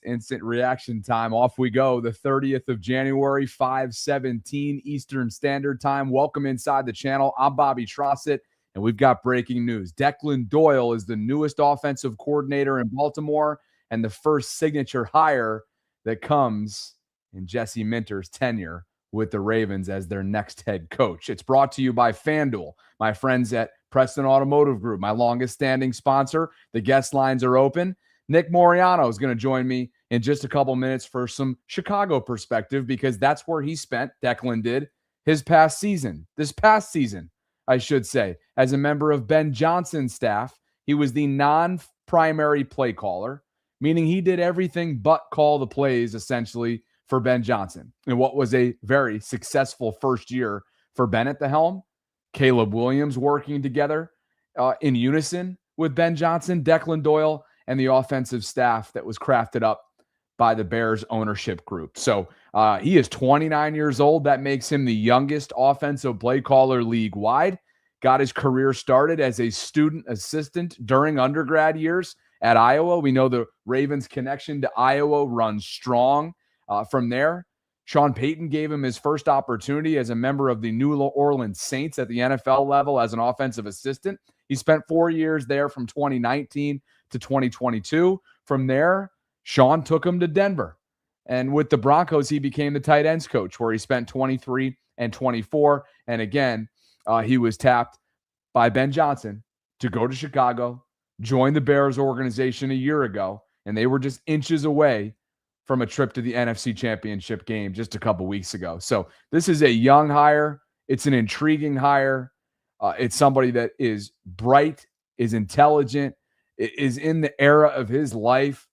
instant reaction time. Off we go. The 30th of January, 5:17 Eastern Standard Time. Welcome inside the channel. I'm bobtrosset, and we've got breaking news. Declan Doyle is the newest offensive coordinator in Baltimore and the first signature hire that comes in Jesse Minter's tenure with the Ravens as their next head coach. It's brought to you by FanDuel, my friends at Preston Automotive Group, my longest standing sponsor. The guest lines are open. Nick Moriano is going to join me in just a couple minutes for some Chicago perspective, because that's where he spent, Declan did, this past season, I should say, as a member of Ben Johnson's staff. He was the non-primary play caller, meaning he did everything but call the plays, essentially, for Ben Johnson. And what was a very successful first year for Ben at the helm. Caleb Williams working together in unison with Ben Johnson, Declan Doyle, and the offensive staff that was crafted up by the Bears ownership group. So he is 29 years old. That makes him the youngest offensive play caller league-wide. Got his career started as a student assistant during undergrad years at Iowa. We know the Ravens' connection to Iowa runs strong. From there, Sean Payton gave him his first opportunity as a member of the New Orleans Saints at the NFL level as an offensive assistant. He spent 4 years there from 2019 to 2022. From there, Sean took him to Denver. And with the Broncos, he became the tight ends coach, where he spent 23 and 24. And again, he was tapped by Ben Johnson to go to Chicago, join the Bears organization a year ago, and they were just inches away from a trip to the NFC Championship game just a couple weeks ago. So this is a young hire. It's an intriguing hire. It's somebody that is bright, is intelligent, is in the era of his life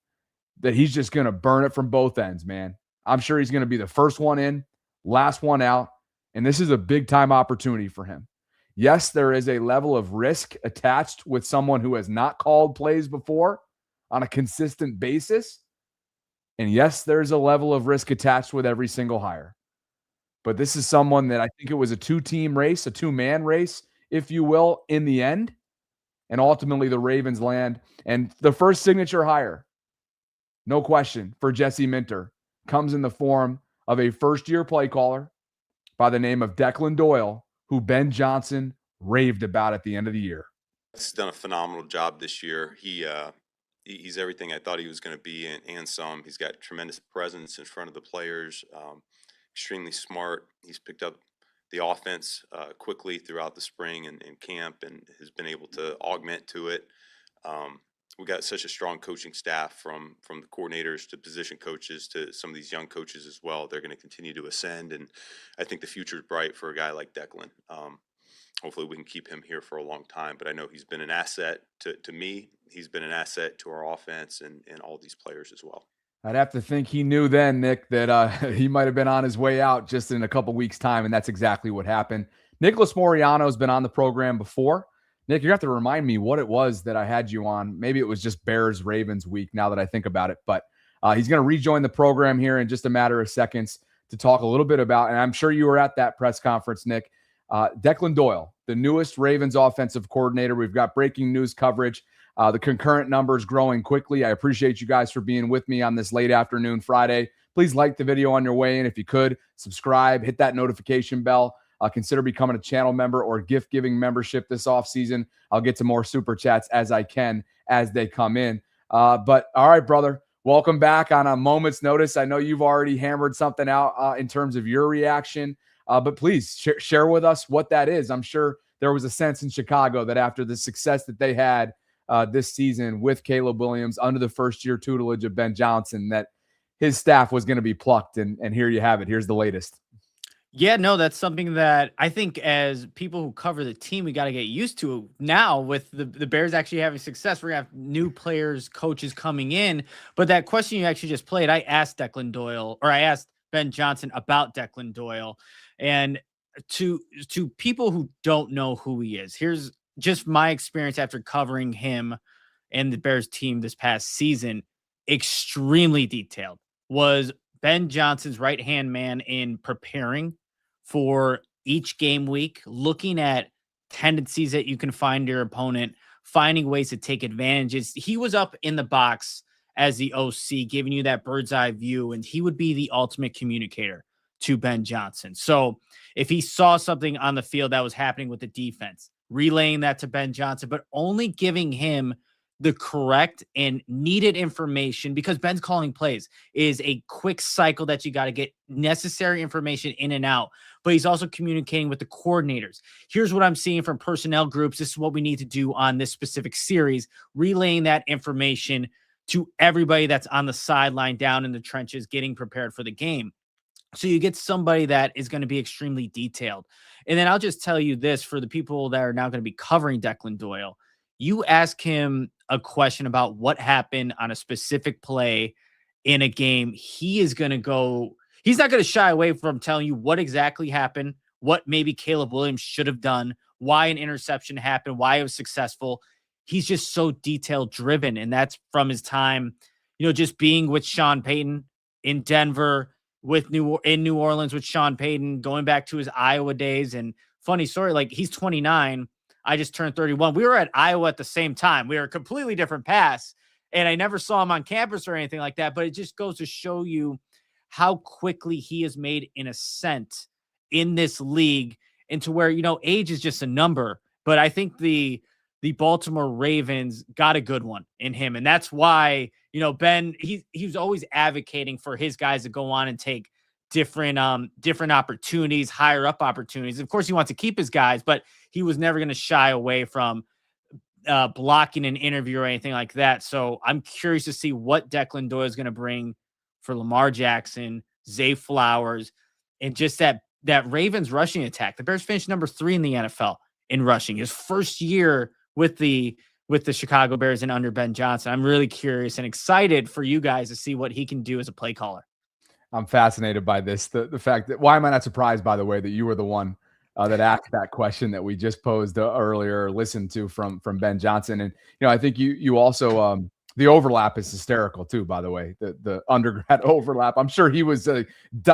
that he's just going to burn it from both ends, man. I'm sure he's going to be the first one in, last one out, and this is a big-time opportunity for him. Yes, there is a level of risk attached with someone who has not called plays before on a consistent basis. And yes, there's a level of risk attached with every single hire. But this is someone that I think it was a two-team race, a two-man race, if you will, in the end. And ultimately, the Ravens land. And the first signature hire, no question, for Jesse Minter comes in the form of a first-year play caller by the name of Declan Doyle, who Ben Johnson raved about at the end of the year. He's done a phenomenal job this year. He's everything I thought he was going to be, and some. He's got tremendous presence in front of the players, extremely smart. He's picked up the offense quickly throughout the spring and camp, and has been able to augment to it. We got such a strong coaching staff, from the coordinators to position coaches to some of these young coaches as well. They're going to continue to ascend, and I think the future is bright for a guy like Declan. Hopefully we can keep him here for a long time, but I know he's been an asset to me. He's been an asset to our offense and all these players as well. I'd have to think he knew then, Nick, that he might have been on his way out just in a couple weeks' time, and that's exactly what happened. Nick Moriano has been on the program before. Nick, you have to remind me what it was that I had you on. Maybe it was just Bears-Ravens week, now that I think about it. But he's going to rejoin the program here in just a matter of seconds to talk a little bit about, and I'm sure you were at that press conference, Nick, Declan Doyle, the newest Ravens offensive coordinator. We've got breaking news coverage. The concurrent numbers growing quickly. I appreciate you guys for being with me on this late afternoon Friday. Please like the video on your way in. If you could, subscribe, hit that notification bell. Consider becoming a channel member or gift-giving membership this offseason. I'll get to more super chats as I can as they come in. But all right, brother, welcome back on a moment's notice. I know you've already hammered something out in terms of your reaction, but please share with us what that is. I'm sure there was a sense in Chicago that after the success that they had this season with Caleb Williams under the first-year tutelage of Ben Johnson, that his staff was going to be plucked, and here you have it. Here's the latest. Yeah, no, that's something that I think as people who cover the team, we got to get used to now with the Bears actually having success. We're going to have new players, coaches coming in. But that question you actually just played, I asked Declan Doyle, or I asked Ben Johnson about Declan Doyle. And to people who don't know who he is, here's just my experience after covering him and the Bears team this past season. Extremely detailed. Was Ben Johnson's right-hand man in preparing for each game week, looking at tendencies that you can find your opponent, finding ways to take advantages. He was up in the box as the OC, giving you that bird's eye view, and he would be the ultimate communicator to Ben Johnson. So if he saw something on the field that was happening with the defense, relaying that to Ben Johnson, but only giving him the correct and needed information, because Ben's calling plays is a quick cycle that you got to get necessary information in and out, but he's also communicating with the coordinators. Here's what I'm seeing from personnel groups. This is what we need to do on this specific series, relaying that information to everybody that's on the sideline down in the trenches, getting prepared for the game. So you get somebody that is going to be extremely detailed. And then I'll just tell you this for the people that are now going to be covering Declan Doyle. You ask him a question about what happened on a specific play in a game, he is going to go, he's not going to shy away from telling you what exactly happened, what maybe Caleb Williams should have done, why an interception happened, why it was successful. He's just so detail driven. And that's from his time, just being with Sean Payton in Denver, in New Orleans with Sean Payton, going back to his Iowa days. And funny story, like he's 29. I just turned 31. We were at Iowa at the same time. We were a completely different paths, and I never saw him on campus or anything like that, but it just goes to show you how quickly he has made an ascent in this league into where, age is just a number. But I think the Baltimore Ravens got a good one in him. And that's why, Ben, he was always advocating for his guys to go on and take different opportunities, higher up opportunities. Of course, he wants to keep his guys, but he was never going to shy away from blocking an interview or anything like that. So I'm curious to see what Declan Doyle is going to bring for Lamar Jackson, Zay Flowers, and just that Ravens rushing attack. The Bears finished number 3 in the NFL in rushing. His first year with the Chicago Bears and under Ben Johnson. I'm really curious and excited for you guys to see what he can do as a play caller. I'm fascinated by this. The fact that, why am I not surprised, by the way, that you were the one that asked that question that we just posed earlier, listened to from Ben Johnson. And, I think you also, the overlap is hysterical too, by the way, the undergrad overlap. I'm sure he was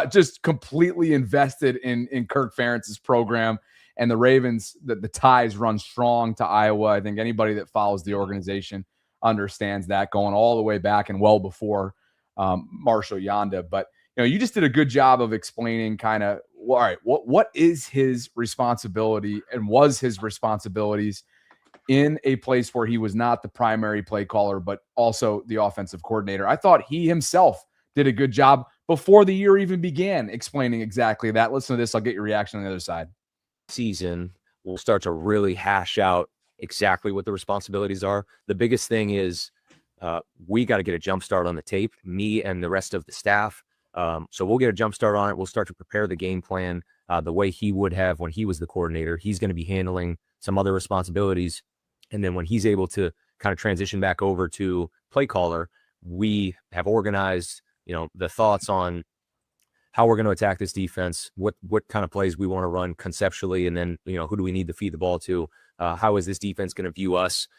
just completely invested in Kirk Ferentz's program, and the Ravens, the ties run strong to Iowa. I think anybody that follows the organization understands that, going all the way back and well before Marshall Yanda. But, you just did a good job of explaining kind of, all right, what is his responsibility and was his responsibilities in a place where he was not the primary play caller, but also the offensive coordinator. I thought he himself did a good job before the year even began explaining exactly that. Listen to this. I'll get your reaction on the other side. Season, we'll start to really hash out exactly what the responsibilities are. The biggest thing is we got to get a jump start on the tape, me and the rest of the staff. So we'll get a jump start on it. We'll start to prepare the game plan the way he would have when he was the coordinator. He's going to be handling some other responsibilities. And then when he's able to kind of transition back over to play caller, we have organized, the thoughts on how we're going to attack this defense, what kind of plays we want to run conceptually, and then, who do we need to feed the ball to? How is this defense going to view us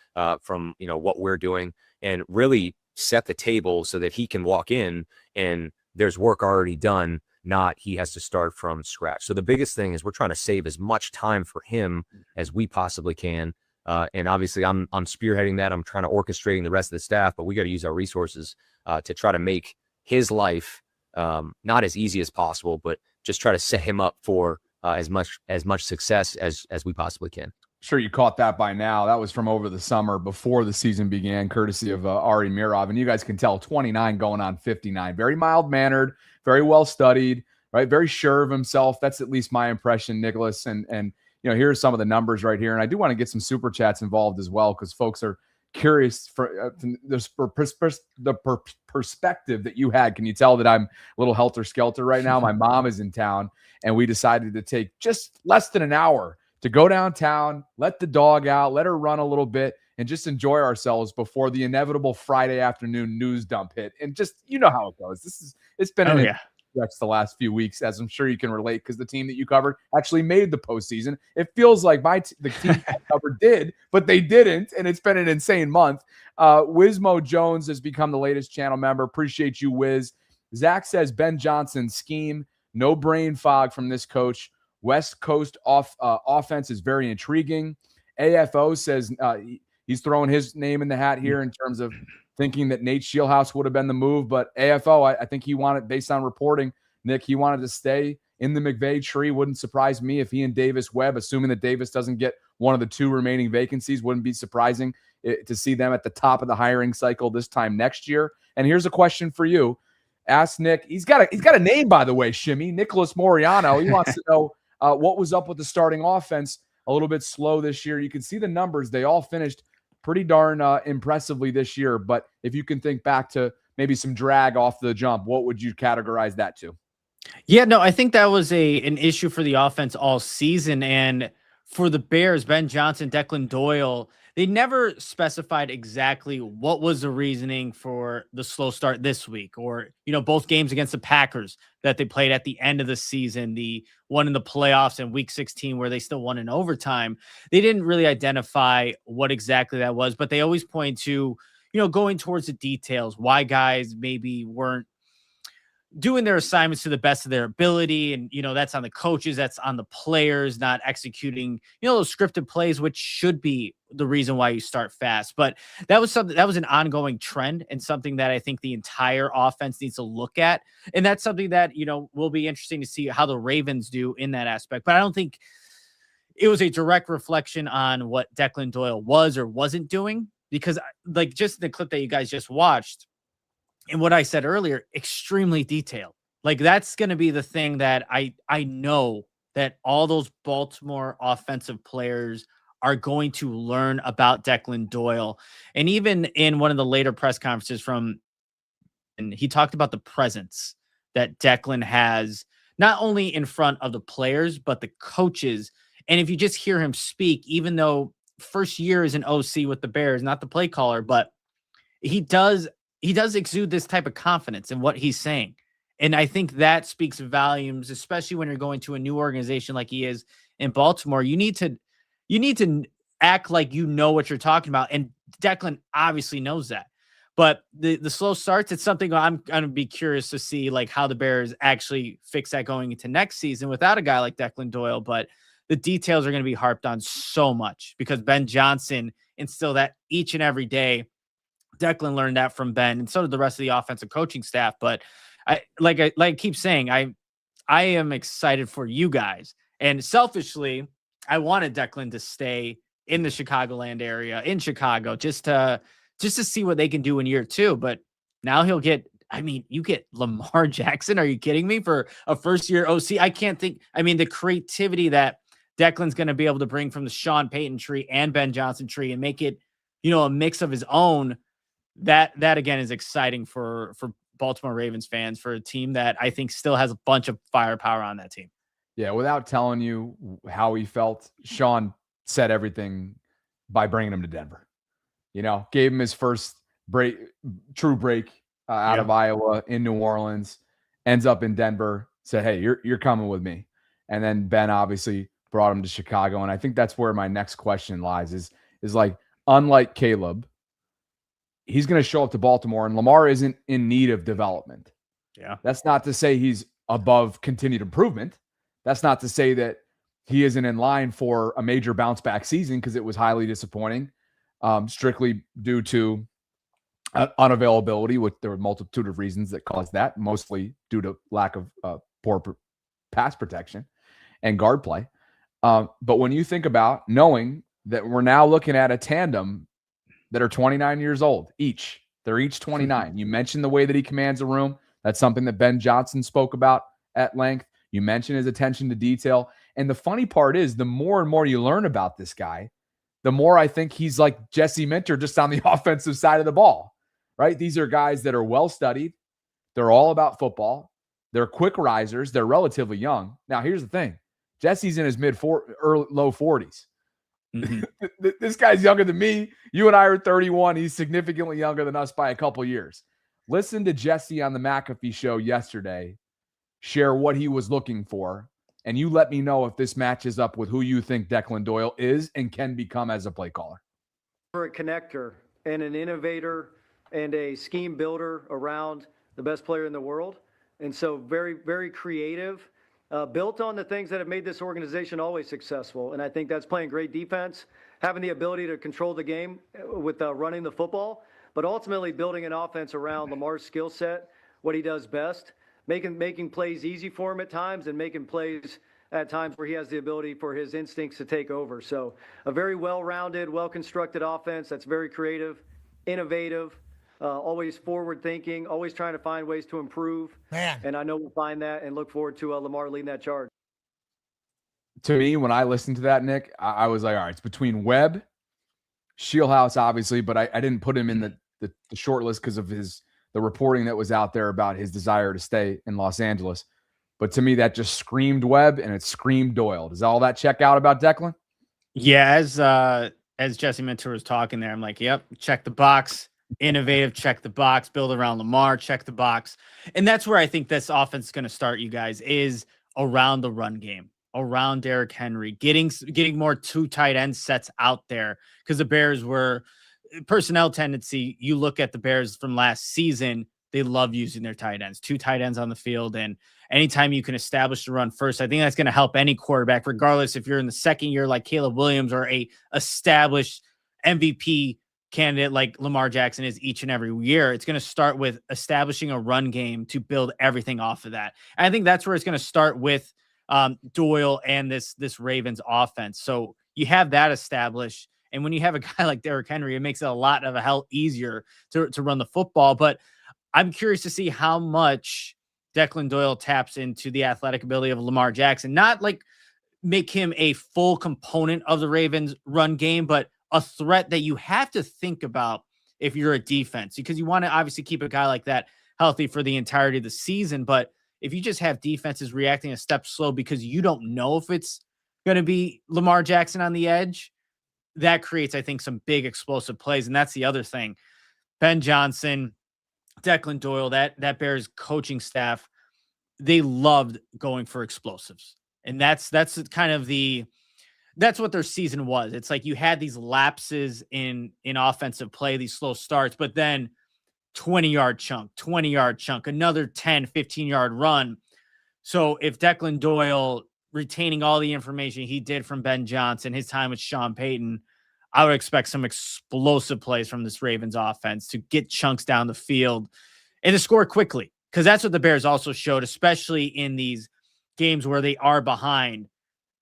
from, what we're doing, and really set the table so that he can walk in and there's work already done, not he has to start from scratch. So the biggest thing is we're trying to save as much time for him as we possibly can. And obviously I'm spearheading that. I'm trying to orchestrating the rest of the staff, but we got to use our resources to try to make his life not as easy as possible, but just try to set him up for as much success as we possibly can. Sure, you caught that by now. That was from over the summer before the season began, courtesy of Ari Mirov. And you guys can tell 29 going on 59. Very mild-mannered, very well-studied, right? Very sure of himself. That's at least my impression, Nicholas. And here are some of the numbers right here. And I do want to get some super chats involved as well, because folks are curious for the perspective that you had. Can you tell that I'm a little helter-skelter right now? My mom is in town, and we decided to take just less than an hour to go downtown, let the dog out, let her run a little bit, and just enjoy ourselves before the inevitable Friday afternoon news dump hit. And just, how it goes. It's been stretch the last few weeks, as I'm sure you can relate, because the team that you covered actually made the postseason. It feels like the team I covered did, but they didn't, and it's been an insane month. Wizmo Jones has become the latest channel member. Appreciate you, Wiz. Zach says Ben Johnson's scheme, no brain fog from this coach. West Coast offense is very intriguing. AFO says he's throwing his name in the hat here in terms of thinking that Nate Shieldhouse would have been the move, but AFO, I think he wanted, based on reporting, Nick, he wanted to stay in the McVay tree. Wouldn't surprise me if he and Davis Webb, assuming that Davis doesn't get one of the 2 remaining vacancies, wouldn't be surprising to see them at the top of the hiring cycle this time next year. And here's a question for you. Ask Nick. He's got a name, by the way, Shimmy. Nicholas Moriano. He wants to know what was up with the starting offense. A little bit slow this year. You can see the numbers. They all finished pretty darn impressively this year. But if you can think back to maybe some drag off the jump, what would you categorize that to? Yeah, no, I think that was an issue for the offense all season. And for the Bears, Ben Johnson, Declan Doyle, they never specified exactly what was the reasoning for the slow start this week, or, both games against the Packers that they played at the end of the season, the one in the playoffs in week 16 where they still won in overtime. They didn't really identify what exactly that was, but they always point to, going towards the details, why guys maybe weren't doing their assignments to the best of their ability. And, that's on the coaches, that's on the players, not executing, those scripted plays, which should be the reason why you start fast. But that was an ongoing trend, and something that I think the entire offense needs to look at. And that's something that, will be interesting to see how the Ravens do in that aspect. But I don't think it was a direct reflection on what Declan Doyle was or wasn't doing, because like just the clip that you guys just watched, and what I said earlier, extremely detailed. Like, that's going to be the thing that I know that all those Baltimore offensive players are going to learn about Declan Doyle. And even in one of the later press conferences and he talked about the presence that Declan has, not only in front of the players, but the coaches. And if you just hear him speak, even though first year as an OC with the Bears, not the play caller, but he does exude this type of confidence in what he's saying. And I think that speaks volumes, especially when you're going to a new organization like he is in Baltimore. You need to act like you know what you're talking about. And Declan obviously knows that. But the slow starts, it's something I'm going to be curious to see, like, how the Bears actually fix that going into next season without a guy like Declan Doyle. But the details are going to be harped on so much because Ben Johnson instilled that each and every day. Declan learned that from Ben, and so did the rest of the offensive coaching staff. But I keep saying, I am excited for you guys. And selfishly, I wanted Declan to stay in the Chicagoland area, in Chicago, just to see what they can do in year 2. But now he'll get, you get Lamar Jackson. Are you kidding me? For a first-year OC? I can't think. The creativity that Declan's going to be able to bring from the Sean Payton tree and Ben Johnson tree and make it, a mix of his own. That again is exciting for Baltimore Ravens fans, for a team that I think still has a bunch of firepower on that team. Yeah, without telling you how he felt, Sean said everything by bringing him to Denver. Gave him his first true break out of Iowa in New Orleans, ends up in Denver, said, "Hey, you're coming with me." And then Ben obviously brought him to Chicago. And I think that's where my next question lies is like, unlike Caleb, he's going to show up to Baltimore, and Lamar isn't in need of development. Yeah. That's not to say he's above continued improvement. That's not to say that he isn't in line for a major bounce back season, because it was highly disappointing, strictly due to unavailability, which there were a multitude of reasons that caused that, mostly due to lack of poor pass protection and guard play. But when you think about knowing that we're now looking at a tandem that are 29 years old each. They're each 29. You mentioned the way that he commands a room. That's something that Ben Johnson spoke about at length. You mentioned his attention to detail. And the funny part is, the more and more you learn about this guy, the more I think he's like Jesse Minter, just on the offensive side of the ball, right? These are guys that are well-studied. They're all about football. They're quick risers. They're relatively young. Now, here's the thing. Jesse's in his low 40s. Mm-hmm. This guy's younger than me. You and I are 31. He's significantly younger than us by a couple years. Listen to Jesse on the McAfee show yesterday share what he was looking for, and you let me know if this matches up with who you think Declan Doyle is and can become as a play caller. For a connector and an innovator and a scheme builder around the best player in the world. And so very, very creative. Built on the things that have made this organization always successful. And I think that's playing great defense, having the ability to control the game with running the football. but ultimately building an offense around Lamar's skill set, what he does best, making plays easy for him at times and making plays at times where he has the ability for his instincts to take over. So a very well-rounded, well-constructed offense that's very creative, innovative, always forward-thinking, always trying to find ways to improve. Man. And I know we'll find that and look forward to Lamar leading that charge. To me, when I listened to that, Nick, I was like, all right, it's between Webb, Shieldhouse, obviously, but I didn't put him in the short list because of the reporting that was out there about his desire to stay in Los Angeles. But to me, that just screamed Webb and it screamed Doyle. Does all that check out about Declan? Yeah, as Jesse Mentor was talking there, I'm like, yep, check the box. Innovative, check the box. Build around Lamar, check the box. And that's where I think this offense is going to start, you guys, is around the run game, around Derrick Henry, getting more 2 tight end sets out there, because the Bears were personnel tendency. You look at the Bears from last season, they love using their tight ends, 2 tight ends on the field. And anytime you can establish the run first, I think that's going to help any quarterback, regardless if you're in the second year like Caleb Williams or a established MVP candidate like Lamar Jackson is each and every year. It's going to start with establishing a run game to build everything off of that. And I think that's where it's going to start with Doyle and this Ravens offense. So you have that established. And when you have a guy like Derrick Henry, it makes it a lot of a hell easier to run the football. But I'm curious to see how much Declan Doyle taps into the athletic ability of Lamar Jackson, not like make him a full component of the Ravens run game, but a threat that you have to think about if you're a defense, because you want to obviously keep a guy like that healthy for the entirety of the season. But if you just have defenses reacting a step slow because you don't know if it's going to be Lamar Jackson on the edge, that creates, I think, some big explosive plays. And that's the other thing. Ben Johnson, Declan Doyle, that Bears coaching staff, they loved going for explosives. And that's kind of that's what their season was. It's like you had these lapses in offensive play, these slow starts, but then 20-yard chunk, another 10, 15-yard run. So if Declan Doyle retaining all the information he did from Ben Johnson, his time with Sean Payton, I would expect some explosive plays from this Ravens offense to get chunks down the field and to score quickly. Because that's what the Bears also showed, especially in these games where they are behind.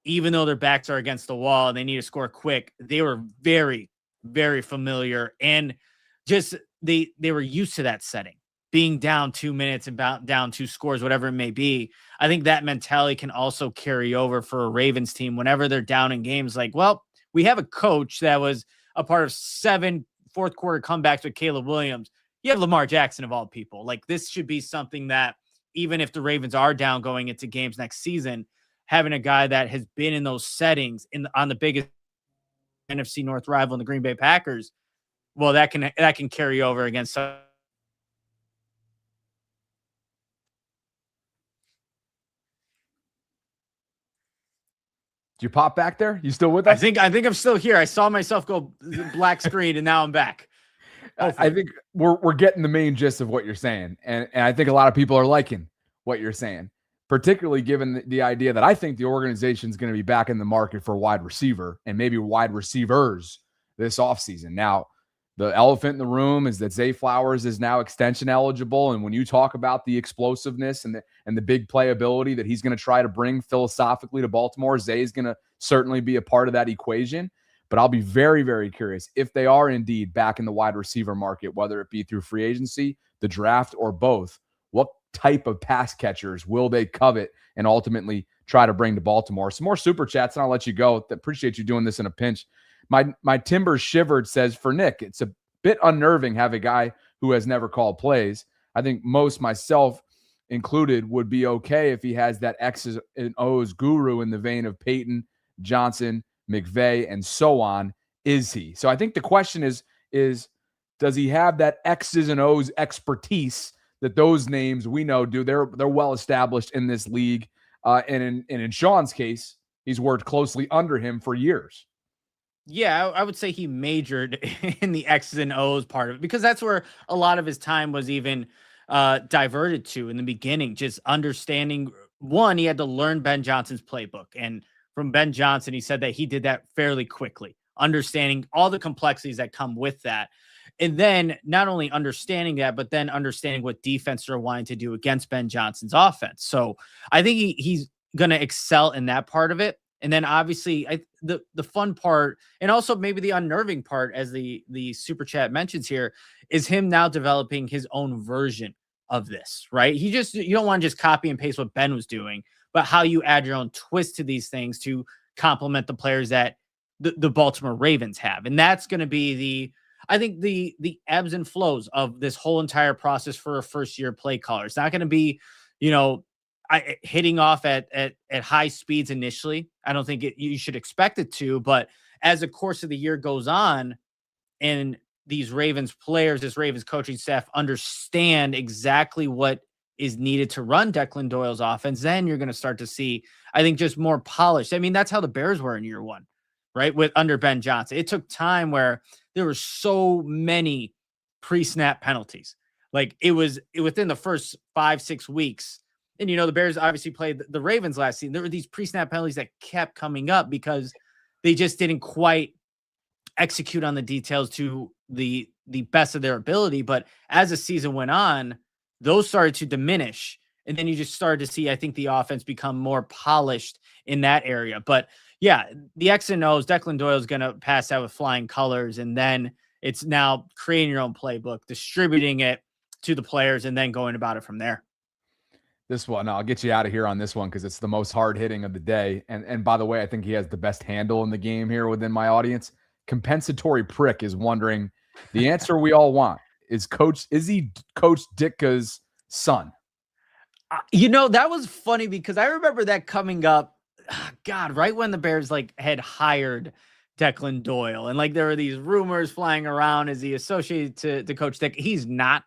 Even though their backs are against the wall and they need to score quick, they were very, very familiar. And just they were used to that setting, being down 2 minutes and down 2 scores, whatever it may be. I think that mentality can also carry over for a Ravens team whenever they're down in games. Like, well, we have a coach that was a part of 7 fourth quarter comebacks with Caleb Williams. You have Lamar Jackson of all people. Like, this should be something that even if the Ravens are down going into games next season, having a guy that has been in those settings on the biggest NFC North rival in the Green Bay Packers, well, that can carry over against some. Did you pop back there? You still with us? I think I'm still here. I saw myself go black screen and now I'm back. I think we're getting the main gist of what you're saying. And I think a lot of people are liking what you're saying, particularly given the idea that I think the organization is going to be back in the market for wide receiver and maybe wide receivers this offseason. Now, the elephant in the room is that Zay Flowers is now extension eligible. And when you talk about the explosiveness and the big playability that he's going to try to bring philosophically to Baltimore, Zay is going to certainly be a part of that equation. But I'll be very, very curious if they are indeed back in the wide receiver market, whether it be through free agency, the draft, or both. What type of pass catchers will they covet and ultimately try to bring to Baltimore? Some more super chats, and I'll let you go. Appreciate you doing this in a pinch. My Timbers Shivered says, for Nick, it's a bit unnerving have a guy who has never called plays. I think most, myself included, would be okay if he has that X's and O's guru in the vein of Peyton, Johnson, McVay, and so on. Is he? So I think the question is does he have that X's and O's expertise that those names we know do? They're well established in this league. And in Sean's case, he's worked closely under him for years. Yeah, I would say he majored in the X's and O's part of it, because that's where a lot of his time was even diverted to in the beginning. Just understanding, one, he had to learn Ben Johnson's playbook. And from Ben Johnson, he said that he did that fairly quickly, understanding all the complexities that come with that. And then not only understanding that, but then understanding what defense are wanting to do against Ben Johnson's offense. So I think he's going to excel in that part of it. And then obviously the fun part, and also maybe the unnerving part, as the super chat mentions here, is him now developing his own version of this, right? You don't want to just copy and paste what Ben was doing, but how you add your own twist to these things to complement the players that the Baltimore Ravens have. And that's going to be I think the ebbs and flows of this whole entire process for a first year play caller. It's not going to be, hitting off at high speeds initially. I don't think you should expect it to, but as the course of the year goes on and these Ravens players, this Ravens coaching staff understand exactly what is needed to run Declan Doyle's offense, then you're going to start to see, I think, just more polished. I mean, that's how the Bears were in year one, right? Under Ben Johnson. It took time where there were so many pre-snap penalties. Like it was within the first 5-6 weeks. And, the Bears obviously played the Ravens last season. There were these pre-snap penalties that kept coming up because they just didn't quite execute on the details to the best of their ability. But as the season went on, those started to diminish. And then you just started to see, I think, the offense become more polished in that area. But yeah, the X and O's, Declan Doyle is going to pass out with flying colors. And then it's now creating your own playbook, distributing it to the players, and then going about it from there. This one, I'll get you out of here on this one because it's the most hard hitting of the day. And by the way, I think he has the best handle in the game here within my audience. Compensatory Prick is wondering, the answer we all want is he Coach Ditka's son? That was funny because I remember that coming up, God, right when the Bears had hired Declan Doyle, and there were these rumors flying around. Is he associated to Coach Dick? He is not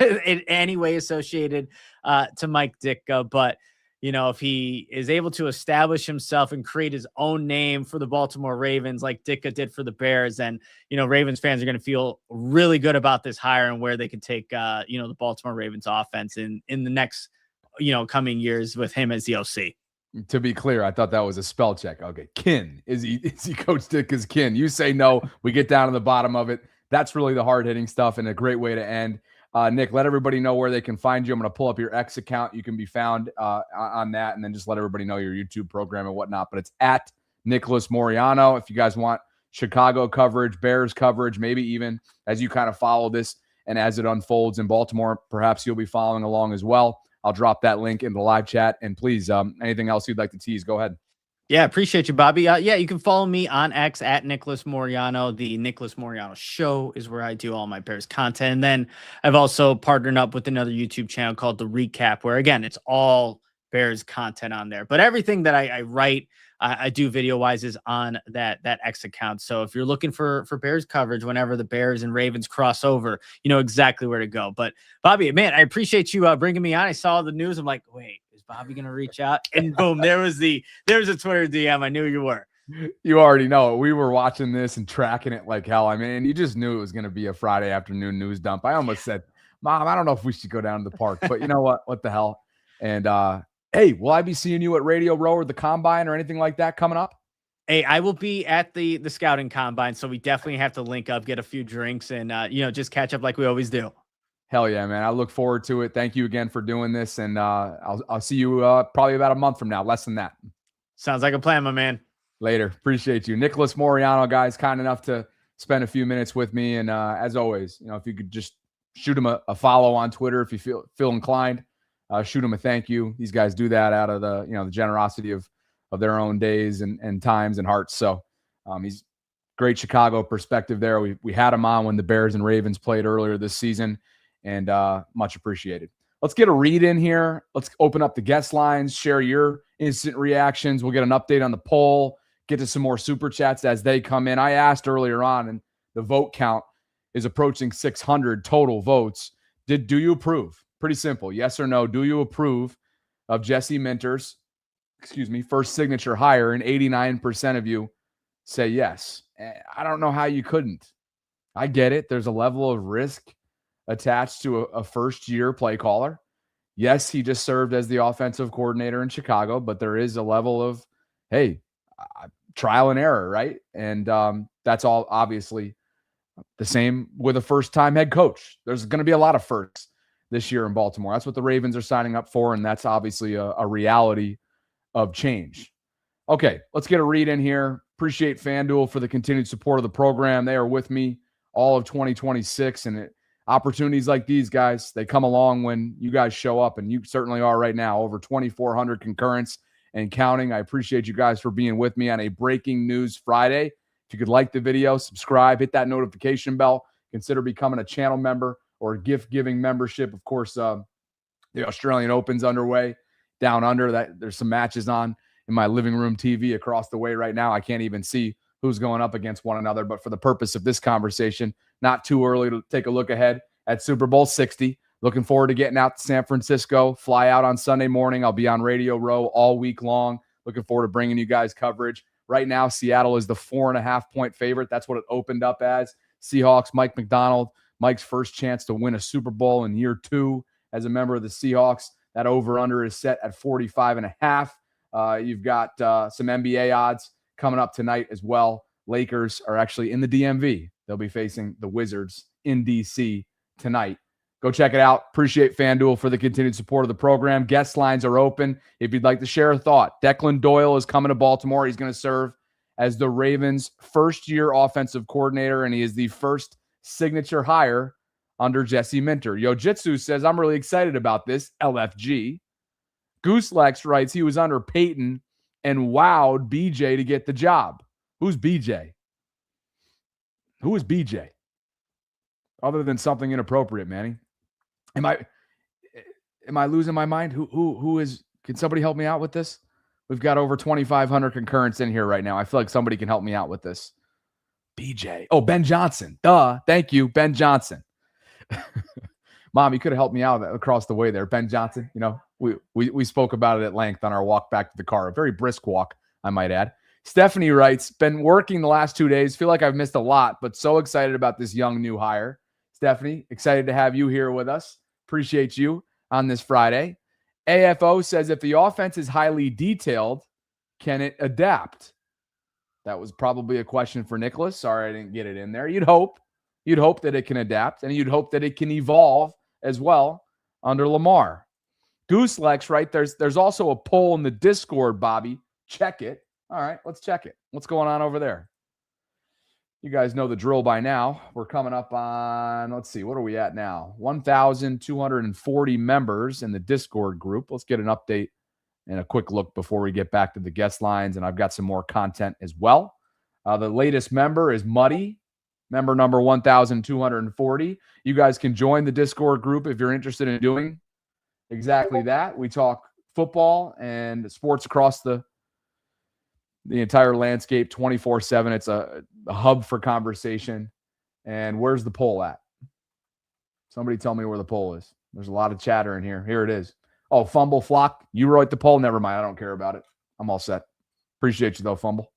in any way associated to Mike Ditka, but if he is able to establish himself and create his own name for the Baltimore Ravens like Ditka did for the Bears, then Ravens fans are going to feel really good about this hire and where they can take the Baltimore Ravens offense in the next coming years with him as the OC. To be clear, I thought that was a spell check. Okay, kin. Is he Coach Ditka's kin? You say no, we get down to the bottom of it. That's really the hard-hitting stuff and a great way to end. Nick, let everybody know where they can find you. I'm going to pull up your X account. You can be found on that, and then just let everybody know your YouTube program and whatnot. But it's at Nicholas Moriano. If you guys want Chicago coverage, Bears coverage, maybe even as you kind of follow this and as it unfolds in Baltimore, perhaps you'll be following along as well. I'll drop that link in the live chat. And please, anything else you'd like to tease, go ahead. Yeah, appreciate you, Bobby. You can follow me on X at Nicholas Moriano. The Nicholas Moriano Show is where I do all my Bears content. And then I've also partnered up with another YouTube channel called The Recap, where, again, it's all Bears content on there. But everything that I write, I do video-wise is on that X account. So if you're looking for Bears coverage whenever the Bears and Ravens cross over, you know exactly where to go. But, Bobby, man, I appreciate you bringing me on. I saw the news. I'm like, wait. Bobby gonna reach out, and boom, there was a Twitter DM. I knew you were. You already know. We were watching this and tracking it like hell. I mean, you just knew it was gonna be a Friday afternoon news dump. I almost said, Mom, I don't know if we should go down to the park, but you know what? What the hell? And hey, will I be seeing you at Radio Row or the Combine or anything like that coming up? Hey, I will be at the scouting combine, so we definitely have to link up, get a few drinks, and just catch up like we always do. Hell yeah, man. I look forward to it. Thank you again for doing this. And I'll see you probably about a month from now, less than that. Sounds like a plan, my man. Later. Appreciate you. Nicholas Moriano, guys, kind enough to spend a few minutes with me. And as always, if you could just shoot him a follow on Twitter if you feel inclined. Shoot him a thank you. These guys do that out of the generosity of their own days and times and hearts. So he's great Chicago perspective there. We had him on when the Bears and Ravens played earlier this season. And much appreciated. Let's get a read in here. Let's open up the guest lines, share your instant reactions. We'll get an update on the poll, get to some more super chats as they come in. I asked earlier on, and the vote count is approaching 600 total votes. Do you approve? Pretty simple. Yes or no. Do you approve of Jesse Minter's, first signature hire? And 89% of you say yes. I don't know how you couldn't. I get it. There's a level of risk attached to a first-year play caller. Yes, he just served as the offensive coordinator in Chicago, but there is a level of, hey, trial and error, right? And that's all obviously The same with a first-time head coach. There's going to be a lot of firsts this year in Baltimore. That's what the Ravens are signing up for, and that's obviously a reality of change. Okay, let's get a read in here. Appreciate FanDuel for the continued support of the program. They are with me all of 2026, and opportunities like these, guys, they come along when you guys show up, and you certainly are right now. Over 2,400 concurrents and counting. I appreciate you guys for being with me on a Breaking News Friday. If you could like the video, subscribe, hit that notification bell, consider becoming a channel member or a gift-giving membership. Of course, the Australian Open's underway down under. That there's some matches on in my living room TV across the way right now. I can't even see who's going up against one another. But for the purpose of this conversation, not too early to take a look ahead at Super Bowl 60. Looking forward to getting out to San Francisco, fly out on Sunday morning. I'll be on Radio Row all week long. Looking forward to bringing you guys coverage. Right now, Seattle is the 4.5-point favorite. That's what it opened up as. Seahawks, Mike McDonald, Mike's first chance to win a Super Bowl in year 2 as a member of the Seahawks. That over-under is set at 45.5. You've got some NBA odds coming up tonight as well. Lakers are actually in the DMV. They'll be facing the Wizards in D.C. tonight. Go check it out. Appreciate FanDuel for the continued support of the program. Guest lines are open. If you'd like to share a thought, Declan Doyle is coming to Baltimore. He's going to serve as the Ravens' first-year offensive coordinator, and he is the first signature hire under Jesse Minter. Yo-Jitsu says, I'm really excited about this, LFG. Gooselex writes, he was under Peyton and wowed BJ to get the job. Who's BJ? Who is BJ? Other than something inappropriate, Manny. Am I losing my mind? Who is, can somebody help me out with this? We've got over 2,500 concurrents in here right now. I feel like somebody can help me out with this. BJ. Oh, Ben Johnson. Duh. Thank you, Ben Johnson. Mom, you could have helped me out across the way there. Ben Johnson, you know, we spoke about it at length on our walk back to the car. A very brisk walk, I might add. Stephanie writes, been working the last 2 days. Feel like I've missed a lot, but so excited about this young new hire. Stephanie, excited to have you here with us. Appreciate you on this Friday. AFO says, if the offense is highly detailed, can it adapt? That was probably a question for Nicholas. Sorry, I didn't get it in there. You'd hope that it can adapt, and you'd hope that it can evolve as well under Lamar. Gooselex, right? There's also a poll in the Discord, Bobby. Check it. All right, let's check it. What's going on over there? You guys know the drill by now. We're coming up on, let's see, what are we at now? 1,240 members in the Discord group. Let's get an update and a quick look before we get back to the guest lines, and I've got some more content as well. The latest member is Muddy, member number 1,240. You guys can join the Discord group if you're interested in doing exactly that. We talk football and sports across the entire landscape 24/7. It's a hub for conversation. And where's the poll at? Somebody tell me where the poll is. There's a lot of chatter in here. Here it is. Oh, Fumble Flock. You wrote the poll. Never mind. I don't care about it. I'm all set. Appreciate you though, Fumble.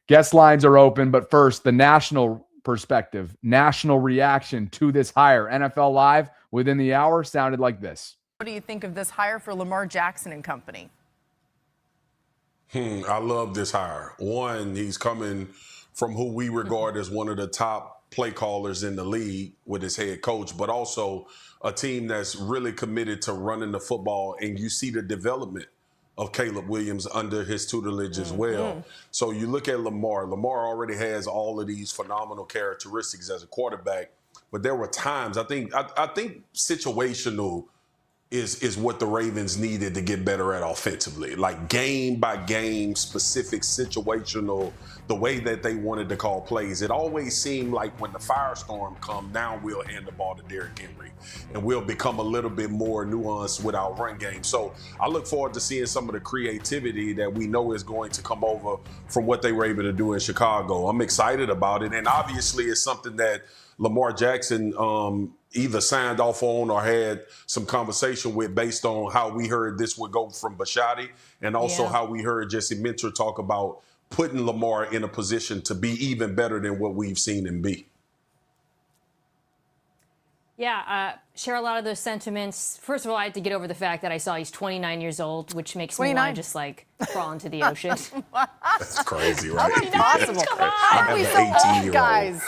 Guest lines are open, but first, the national perspective, national reaction to this hire. NFL Live within the hour sounded like this. What do you think of this hire for Lamar Jackson and company? I love this hire. One, he's coming from who we regard as one of the top play callers in the league with his head coach, but also a team that's really committed to running the football, and you see the development of Caleb Williams under his tutelage as well. So you look at Lamar. Lamar already has all of these phenomenal characteristics as a quarterback, but there were times, I think situational is what the Ravens needed to get better at offensively. Like game by game, specific situational, the way that they wanted to call plays. It always seemed like when the firestorm come, now we'll hand the ball to Derrick Henry and we'll become a little bit more nuanced with our run game. So I look forward to seeing some of the creativity that we know is going to come over from what they were able to do in Chicago. I'm excited about it. And obviously it's something that Lamar Jackson either signed off on or had some conversation with based on how we heard this would go from Bisciotti and also how we heard Jesse Minter talk about putting Lamar in a position to be even better than what we've seen him be. Yeah, share a lot of those sentiments. First of all, I had to get over the fact that I saw he's 29 years old, which makes me want to just like crawl into the ocean. That's crazy, right? How possible? Come on. How are we so old, guys?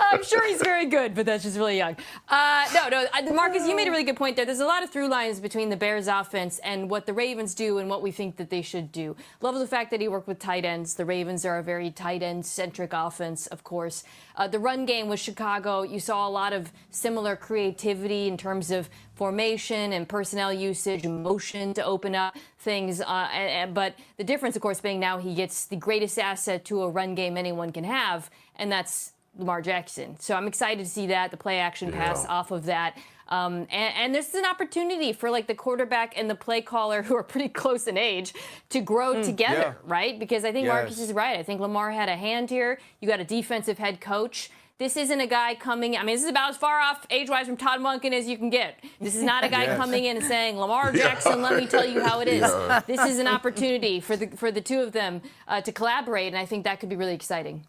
I'm sure he's very good, but that's just really young. Marcus, you made a really good point there. There's a lot of through lines between the Bears offense and what the Ravens do and what we think that they should do. Love the fact that he worked with tight ends. The Ravens are a very tight end centric offense, of course. The run game with Chicago, you saw a lot of similar creativity in terms of formation and personnel usage, motion to open up things. But the difference, of course, being now he gets the greatest asset to a run game anyone can have, and that's Lamar Jackson. So I'm excited to see that, the play action pass off of that. And this is an opportunity for like the quarterback and the play caller, who are pretty close in age, to grow together, right? Because I think Marcus is right. I think Lamar had a hand here. You got a defensive head coach. This isn't a guy coming, I mean, this is about as far off age-wise from Todd Monken as you can get. This is not a guy coming in and saying, Lamar Jackson, let me tell you how it is. This is an opportunity for the two of them to collaborate, and I think that could be really exciting.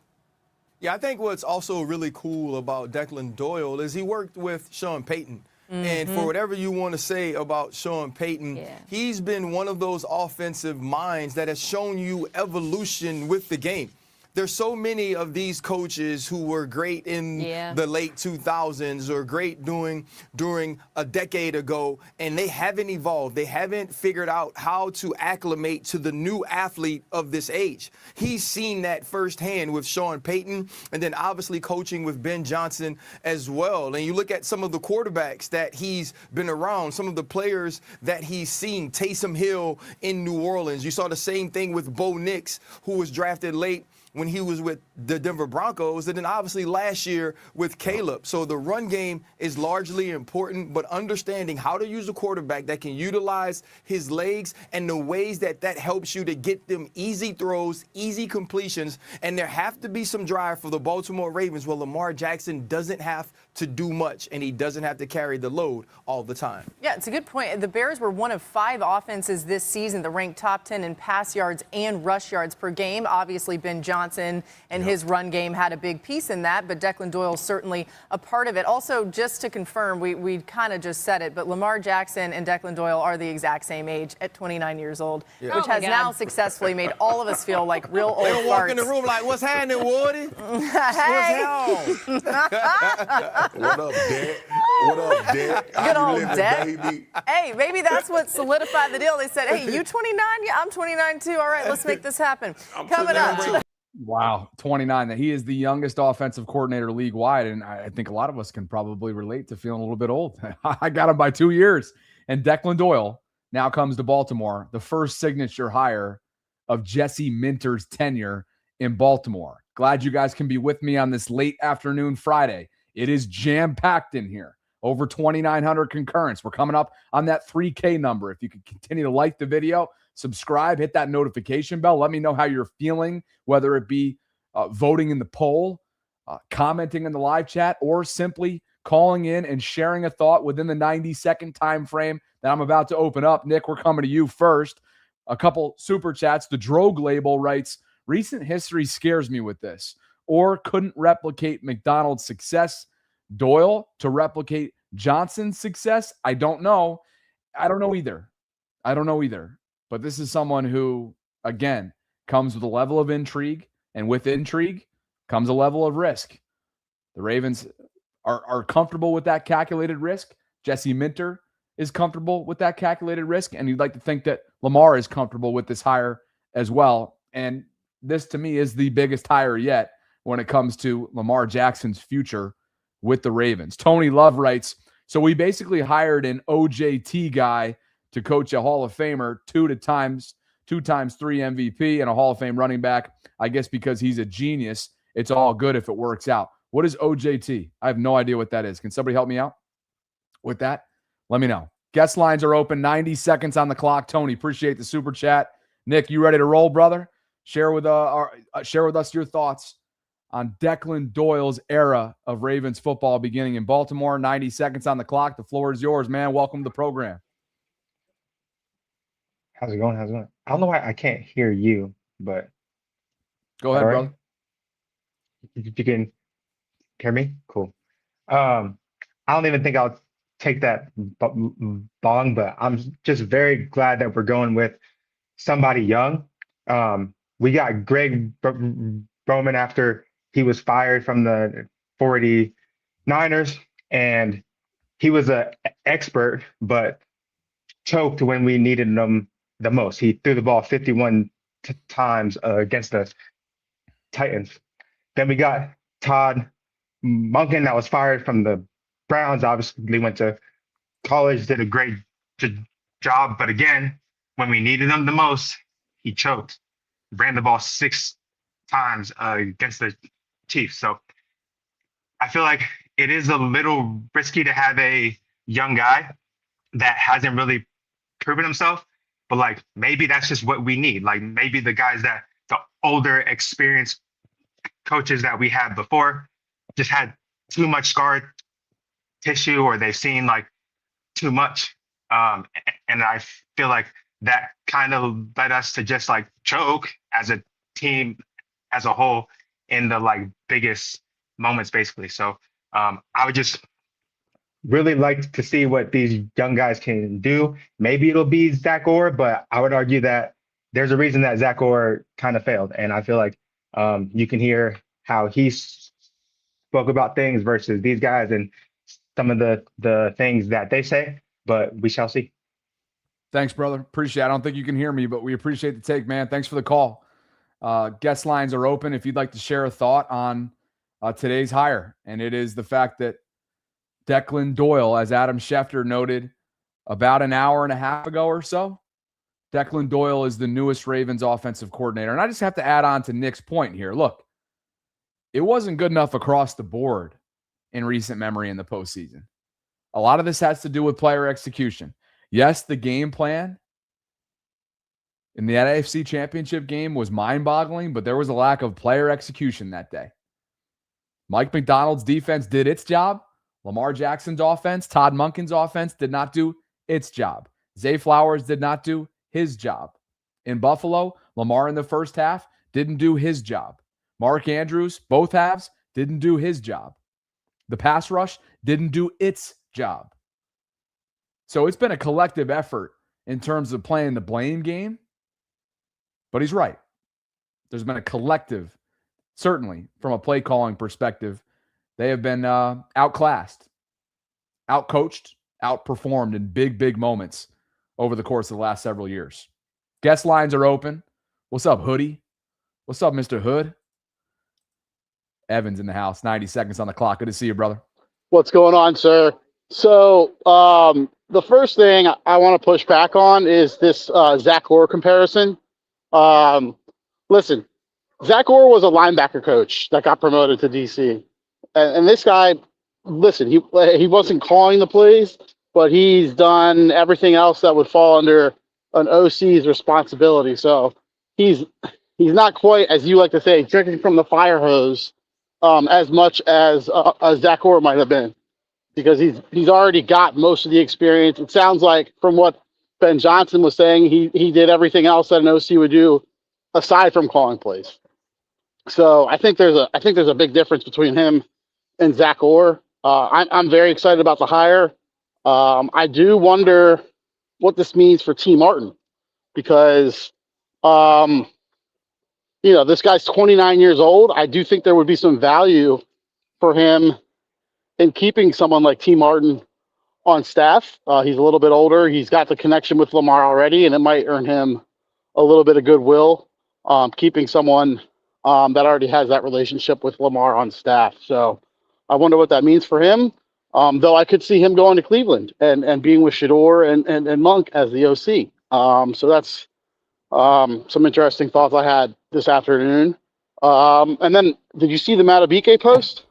Yeah, I think what's also really cool about Declan Doyle is he worked with Sean Payton. And for whatever you want to say about Sean Payton, he's been one of those offensive minds that has shown you evolution with the game. There's so many of these coaches who were great in the late 2000s or great during a decade ago, and they haven't evolved. They haven't figured out how to acclimate to the new athlete of this age. He's seen that firsthand with Sean Payton, and then obviously coaching with Ben Johnson as well. And you look at some of the quarterbacks that he's been around, some of the players that he's seen, Taysom Hill in New Orleans. You saw the same thing with Bo Nix, who was drafted late when he was with the Denver Broncos, and then obviously last year with Caleb. So the run game is largely important, but understanding how to use a quarterback that can utilize his legs and the ways that that helps you to get them easy throws, easy completions, and there have to be some drive for the Baltimore Ravens where Lamar Jackson doesn't have to do much and he doesn't have to carry the load all the time. Yeah, it's a good point. The Bears were one of 5 offenses this season that ranked top 10 in pass yards and rush yards per game. Obviously, Ben Johnson and his run game had a big piece in that, but Declan Doyle certainly a part of it. Also, just to confirm, we kind of just said it, but Lamar Jackson and Declan Doyle are the exact same age at 29 years old, which has now successfully made all of us feel like real old farts. They walk in the room like, what's happening, Woody? Hey. What's happening? What up, Dad? What up, Dad? Good old Dad. Hey, maybe that's what solidified the deal. They said, hey, you 29? Yeah, I'm 29 too. All right, let's make this happen. Coming up. Wow, 29. That he is the youngest offensive coordinator league-wide, and I think a lot of us can probably relate to feeling a little bit old. I got him by 2 years. And Declan Doyle now comes to Baltimore, the first signature hire of Jesse Minter's tenure in Baltimore. Glad you guys can be with me on this late afternoon Friday. It is jam-packed in here. Over 2,900 concurrents. We're coming up on that 3K number. If you could continue to like the video, subscribe, hit that notification bell. Let me know how you're feeling, whether it be voting in the poll, commenting in the live chat, or simply calling in and sharing a thought within the 90-second time frame that I'm about to open up. Nick, we're coming to you first. A couple super chats. The Drogue label writes, recent history scares me with this, or couldn't replicate McDonald's success. Doyle to replicate Johnson's success? I don't know. I don't know either. But this is someone who, again, comes with a level of intrigue, and with intrigue comes a level of risk. The Ravens are comfortable with that calculated risk. Jesse Minter is comfortable with that calculated risk, and you'd like to think that Lamar is comfortable with this hire as well. And this, to me, is the biggest hire yet when it comes to Lamar Jackson's future with the Ravens. Tony Love writes, so we basically hired an OJT guy to coach a Hall of Famer, two times 3 MVP and a Hall of Fame running back. I guess because he's a genius, it's all good if it works out. What is OJT? I have no idea what that is. Can somebody help me out with that? Let me know. Guest lines are open. 90 seconds on the clock. Tony, appreciate the super chat. Nick, you ready to roll, brother? Share with us your thoughts on Declan Doyle's era of Ravens football beginning in Baltimore. 90 seconds on the clock. The floor is yours, man. Welcome to the program. How's it going? I don't know why I can't hear you, but go ahead, brother. If you can hear me, cool. I don't even think I'll take that long, but I'm just very glad that we're going with somebody young. We got Greg Roman after he was fired from the 49ers, and he was an expert, but choked when we needed him the most. He threw the ball 51 times against the Titans. Then we got Todd Monken that was fired from the Browns. Obviously went to college, did a great job, but again, when we needed him the most, he choked. Ran the ball 6 times against the Chiefs. So I feel like it is a little risky to have a young guy that hasn't really proven himself, but like maybe that's just what we need. Like maybe the guys that the older, experienced coaches that we had before just had too much scar tissue, or they've seen like too much. And I feel like that kind of led us to just like choke as a team as a whole in the like biggest moments, basically. So I would just really like to see what these young guys can do. Maybe it'll be Zach Orr, but I would argue that there's a reason that Zach Orr kind of failed. And I feel like you can hear how he spoke about things versus these guys and some of the things that they say, but we shall see. Thanks, brother. Appreciate it. I don't think you can hear me, but we appreciate the take, man. Thanks for the call. Guest lines are open if you'd like to share a thought on today's hire. And it is the fact that Declan Doyle, as Adam Schefter noted about an hour and a half ago or so, Declan Doyle is the newest Ravens offensive coordinator. And I just have to add on to Nick's point here. Look, it wasn't good enough across the board in recent memory in the postseason. A lot of this has to do with player execution. Yes, the game plan in the NFC Championship game was mind-boggling, but there was a lack of player execution that day. Mike McDonald's defense did its job. Lamar Jackson's offense, Todd Monken's offense did not do its job. Zay Flowers did not do his job. In Buffalo, Lamar in the first half didn't do his job. Mark Andrews, both halves, didn't do his job. The pass rush didn't do its job. So it's been a collective effort in terms of playing the blame game. But he's right. There's been a collective, certainly from a play calling perspective, they have been outclassed, outcoached, outperformed in big, big moments over the course of the last several years. Guest lines are open. What's up, Hoodie? What's up, Mr. Hood? Evans in the house, 90 seconds on the clock. Good to see you, brother. What's going on, sir? So the first thing I want to push back on is this Zach Orr comparison. Listen, Zach Orr was a linebacker coach that got promoted to DC. And this guy, listen, he wasn't calling the plays, but he's done everything else that would fall under an OC's responsibility. So he's not quite, as you like to say, drinking from the fire hose as much as Zach Orr might have been, because he's already got most of the experience. It sounds like from what Ben Johnson was saying, he did everything else that an OC would do aside from calling plays. So I think there's a big difference between him and Zach Orr. I'm very excited about the hire. I do wonder what this means for T. Martin, because this guy's 29 years old. I do think there would be some value for him in keeping someone like T. Martin on staff. He's a little bit older. He's got the connection with Lamar already, and it might earn him a little bit of goodwill, keeping someone that already has that relationship with Lamar on staff. So I wonder what that means for him. Though I could see him going to Cleveland and being with Shador and Monk as the OC. So that's some interesting thoughts I had this afternoon. And then, did you see the Matabike post?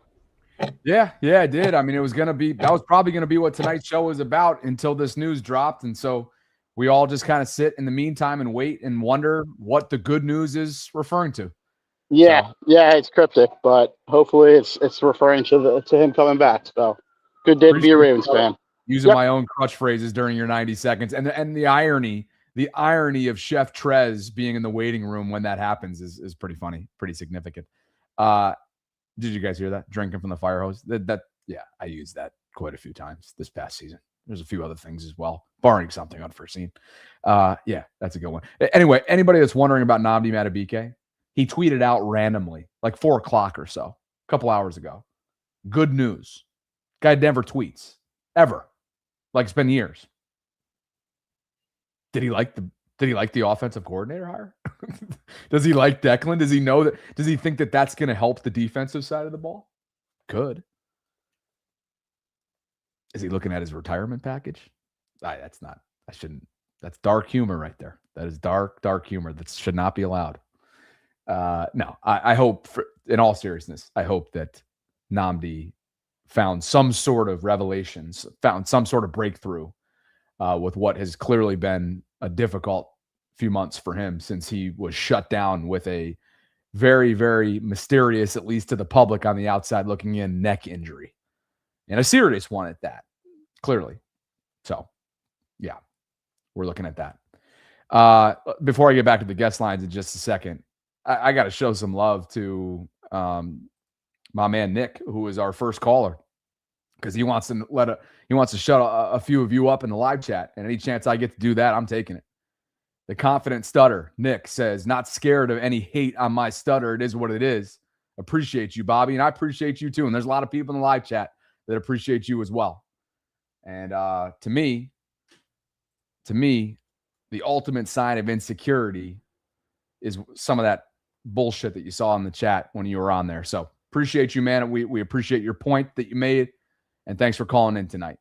Yeah, I did. I mean, that was probably going to be what tonight's show was about until this news dropped. And so we all just kind of sit in the meantime and wait and wonder what the good news is referring to. Yeah, it's cryptic, but hopefully it's referring to him coming back. So good day to be a Ravens fan. Using my own crutch phrases during your 90 seconds. And the irony of Chef Trez being in the waiting room when that happens is pretty funny, pretty significant. Did you guys hear that? Drinking from the fire hose? Yeah, I use that quite a few times this past season. There's a few other things as well, barring something unforeseen. Yeah, that's a good one. Anyway, anybody that's wondering about Nnamdi Madubuike, he tweeted out randomly, like 4 o'clock or so, a couple hours ago. Good news. Guy never tweets, ever. Like, it's been years. Did he like the offensive coordinator hire? Does he like Declan? Does he know that? Does he think that that's going to help the defensive side of the ball? Could. Is he looking at his retirement package? That's dark humor right there. That is dark humor. That should not be allowed. No, I hope, in all seriousness, I hope that Nnamdi found some sort of revelations, found some sort of breakthrough with what has clearly been a difficult few months for him since he was shut down with a very, very mysterious, at least to the public on the outside looking in, neck injury. And a serious one at that, clearly. So, yeah, we're looking at that. Before I get back to the guest lines in just a second, I got to show some love to my man Nick, who is our first caller, because he wants to shut a few of you up in the live chat. And any chance I get to do that, I'm taking it. The confident stutter, Nick, says, not scared of any hate on my stutter. It is what it is. Appreciate you, Bobby. And I appreciate you too. And there's a lot of people in the live chat that appreciate you as well. And to me, the ultimate sign of insecurity is some of that bullshit that you saw in the chat when you were on there. So appreciate you, man. We appreciate your point that you made. And thanks for calling in tonight.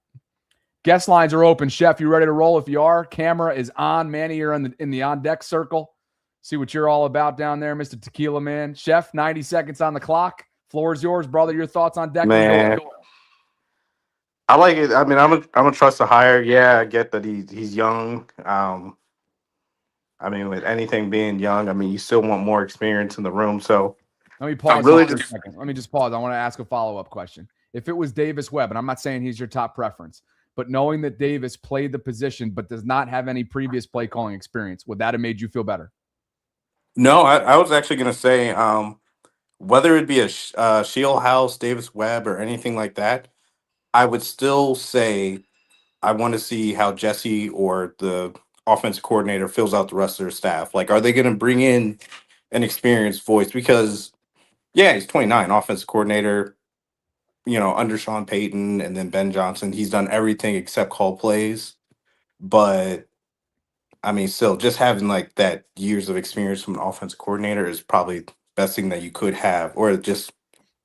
Guest lines are open. Chef, you ready to roll? If you are, camera is on. Manny, you're in the on-deck circle. See what you're all about down there, Mr. Tequila Man. Chef, 90 seconds on the clock. Floor is yours, brother. Your thoughts on Declan Doyle? I like it. I mean, I'm a trust the hire. Yeah, I get that he's young. I mean, with anything being young, I mean, you still want more experience in the room. So let me pause for a second. Let me just pause. I want to ask a follow-up question. If it was Davis Webb, and I'm not saying he's your top preference, but knowing that Davis played the position but does not have any previous play calling experience, would that have made you feel better? No, I was actually going to say whether it be a Shield House, Davis Webb, or anything like that, I would still say I want to see how Jesse or the offensive coordinator fills out the rest of their staff. Like, are they going to bring in an experienced voice? Because, yeah, he's 29, offensive coordinator, under Sean Payton and then Ben Johnson. He's done everything except call plays. But, I mean, still, just having, like, that years of experience from an offensive coordinator is probably the best thing that you could have, or just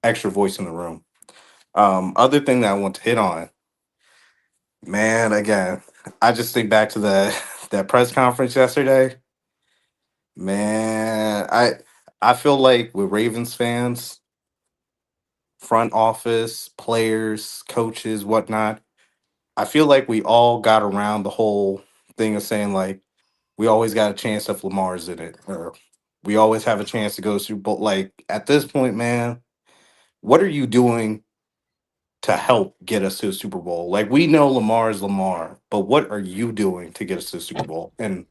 extra voice in the room. Other thing that I want to hit on, man, again, I just think back to that press conference yesterday. Man, I feel like with Ravens fans, front office, players, coaches, whatnot, I feel like we all got around the whole thing of saying, like, we always got a chance if Lamar's in it, or we always have a chance to go to Super Bowl. Like, at this point, man, what are you doing to help get us to the Super Bowl? Like, we know Lamar is Lamar, but what are you doing to get us to the Super Bowl? And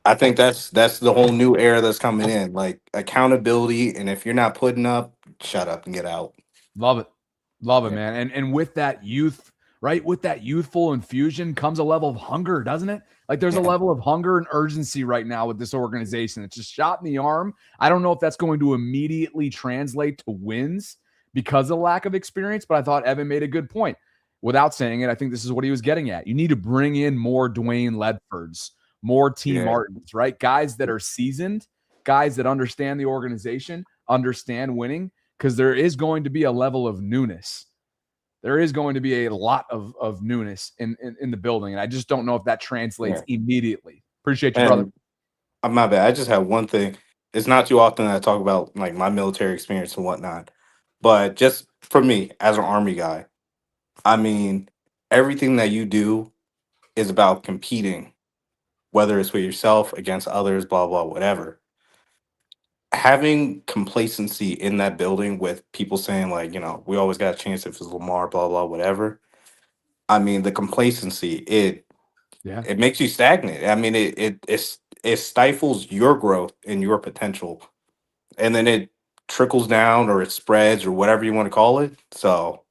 I think that's the whole new era that's coming in, like accountability. And if you're not putting up, shut up and get out. Love it, man. And with that youth, right? With that youthful infusion comes a level of hunger, doesn't it? Like, there's a level of hunger and urgency right now with this organization. It's just shot in the arm. I don't know if that's going to immediately translate to wins because of lack of experience, but I thought Evan made a good point. Without saying it, I think this is what he was getting at. You need to bring in more Dwayne Ledfords, more T. Martins, right? Guys that are seasoned, guys that understand the organization, understand winning, because there is going to be a level of newness. There is going to be a lot of newness in the building, and I just don't know if that translates immediately. Appreciate you, brother. My bad. I just have one thing. It's not too often that I talk about, like, my military experience and whatnot, but just for me as an Army guy, I mean, everything that you do is about competing, whether it's with yourself, against others, blah, blah, whatever. Having complacency in that building with people saying, like, we always got a chance if it's Lamar, blah, blah, whatever. I mean, the complacency, it makes you stagnant. I mean, it stifles your growth and your potential. And then it trickles down, or it spreads, or whatever you want to call it. So,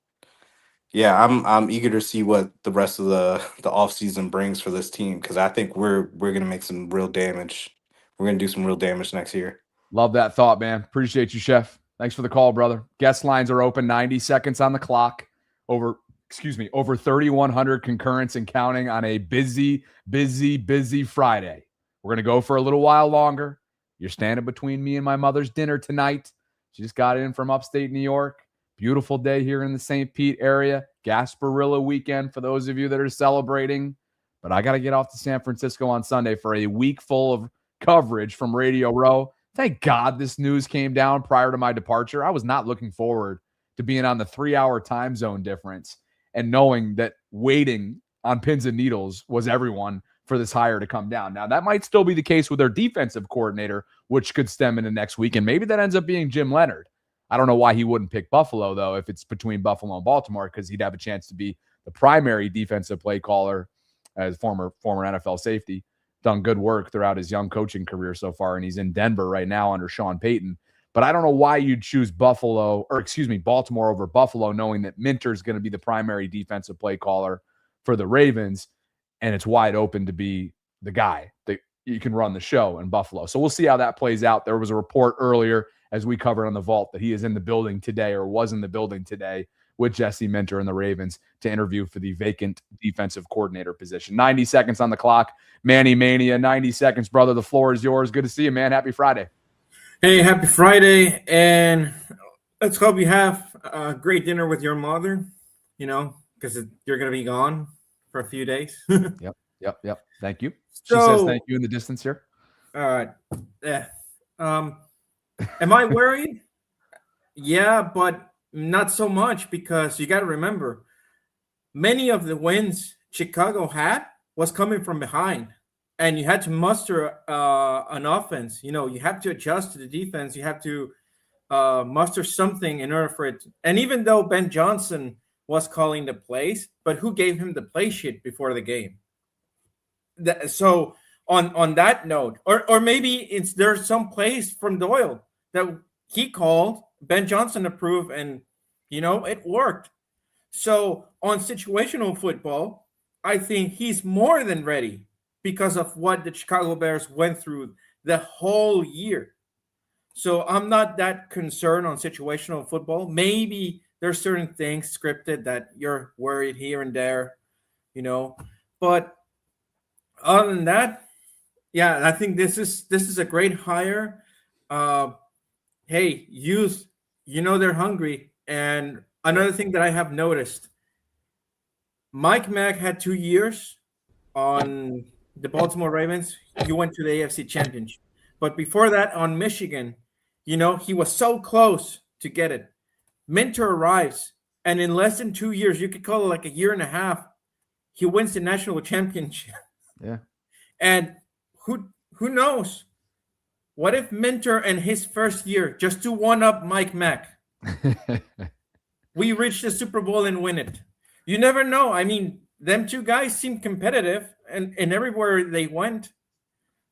Yeah, I'm eager to see what the rest of the offseason brings for this team because I think we're gonna make some real damage. We're gonna do some real damage next year. Love that thought, man. Appreciate you, Chef. Thanks for the call, brother. Guest lines are open, 90 seconds on the clock. Over 3,100 concurrents and counting on a busy Friday. We're going to go for a little while longer. You're standing between me and my mother's dinner tonight. She just got in from upstate New York. Beautiful day here in the St. Pete area. Gasparilla weekend for those of you that are celebrating. But I got to get off to San Francisco on Sunday for a week full of coverage from Radio Row. Thank God this news came down prior to my departure. I was not looking forward to being on the 3-hour time zone difference and knowing that waiting on pins and needles was everyone for this hire to come down. Now, that might still be the case with their defensive coordinator, which could stem into next week, and maybe that ends up being Jim Leonard. I don't know why he wouldn't pick Buffalo, though, if it's between Buffalo and Baltimore, because he'd have a chance to be the primary defensive play caller as former NFL safety. Done good work throughout his young coaching career so far, and he's in Denver right now under Sean Payton. But I don't know why you'd choose Baltimore over Buffalo, knowing that Minter's going to be the primary defensive play caller for the Ravens, and it's wide open to be the guy that you can run the show in Buffalo. So we'll see how that plays out. There was a report earlier, as we covered on the Vault, that he is in the building today or was in the building today with Jesse Minter and the Ravens to interview for the vacant defensive coordinator position. 90 seconds on the clock. Manny Mania, 90 seconds, brother. The floor is yours. Good to see you, man. Happy Friday. Hey, happy Friday, and let's hope you have a great dinner with your mother, because you're going to be gone for a few days. Yep. Thank you. So, she says thank you in the distance here. All right. Yeah. Am I worried? Yeah, but not so much, because you got to remember, many of the wins Chicago had was coming from behind. And you had to muster an offense. You have to adjust to the defense. You have to muster something in order for it. And even though Ben Johnson was calling the plays, but who gave him the play sheet before the game? So on that note, or maybe there's some plays from Doyle that he called, Ben Johnson approved, and it worked. So on situational football, I think he's more than ready, because of what the Chicago Bears went through the whole year. So I'm not that concerned on situational football. Maybe there's certain things scripted that you're worried here and there, But other than that, yeah, I think this is a great hire. Hey, youth, they're hungry. And another thing that I have noticed, Mike Mack had 2 years on the Baltimore Ravens. He went to the AFC Championship. But before that, on Michigan, he was so close to get it. Minter arrives, and in less than 2 years, you could call it like a year and a half, he wins the national championship. Yeah. And who knows? What if Minter and his first year, just to one-up Mike Mack, we reach the Super Bowl and win it? You never know. I mean, them two guys seem competitive and everywhere they went.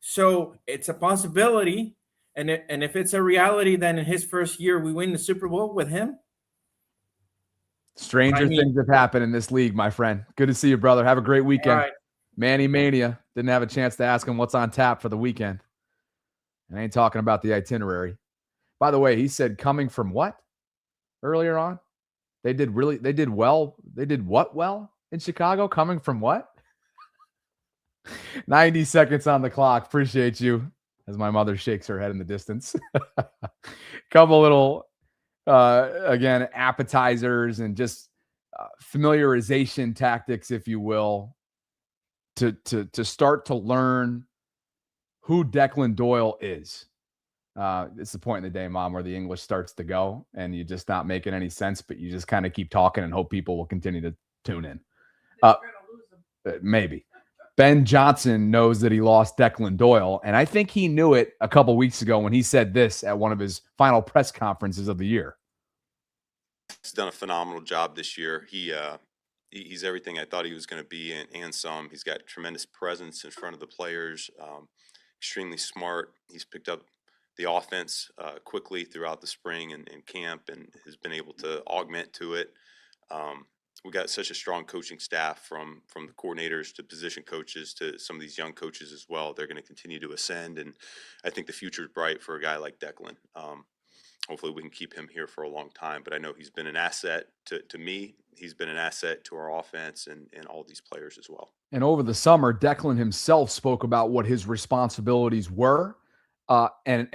So it's a possibility. And if it's a reality, then in his first year, we win the Super Bowl with him. Stranger things have happened in this league, my friend. Good to see you, brother. Have a great weekend. Right. Manny Mania. Didn't have a chance to ask him what's on tap for the weekend. And I ain't talking about the itinerary. By the way, he said coming from what earlier on? They did well. They did what well in Chicago? Coming from what? 90 seconds on the clock. Appreciate you. As my mother shakes her head in the distance. Couple little, again, appetizers and just familiarization tactics, if you will, to start to learn who Declan Doyle is. It's the point in the day, Mom, where the English starts to go and you're just not making any sense, but you just kind of keep talking and hope people will continue to tune in. Maybe. Ben Johnson knows that he lost Declan Doyle, and I think he knew it a couple weeks ago when he said this at one of his final press conferences of the year. He's done a phenomenal job this year. He's everything I thought he was going to be, and some. He's got tremendous presence in front of the players, extremely smart. He's picked up the offense quickly throughout the spring and camp, and has been able to augment to it. we got such a strong coaching staff from the coordinators to position coaches to some of these young coaches as well. They're going to continue to ascend, and I think the future is bright for a guy like Declan. Hopefully we can keep him here for a long time, but I know he's been an asset to me. He's been an asset to our offense and all these players as well. And over the summer, Declan himself spoke about what his responsibilities were and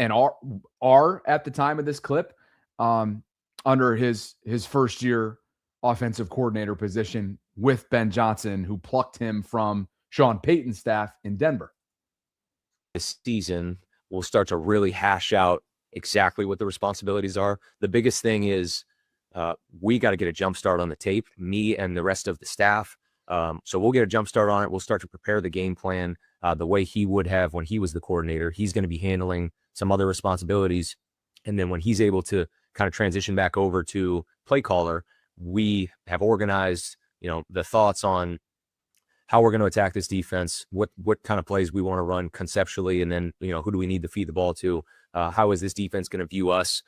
are at the time of this clip under his first year offensive coordinator position with Ben Johnson, who plucked him from Sean Payton's staff in Denver. This season, we'll start to really hash out exactly what the responsibilities are. The biggest thing is we got to get a jump start on the tape, me and the rest of the staff. So we'll get a jump start on it. We'll start to prepare the game plan the way he would have when he was the coordinator. He's going to be handling some other responsibilities. And then when he's able to kind of transition back over to play caller, we have organized, the thoughts on how we're going to attack this defense, what kind of plays we want to run conceptually, and then, who do we need to feed the ball to? How is this defense going to view us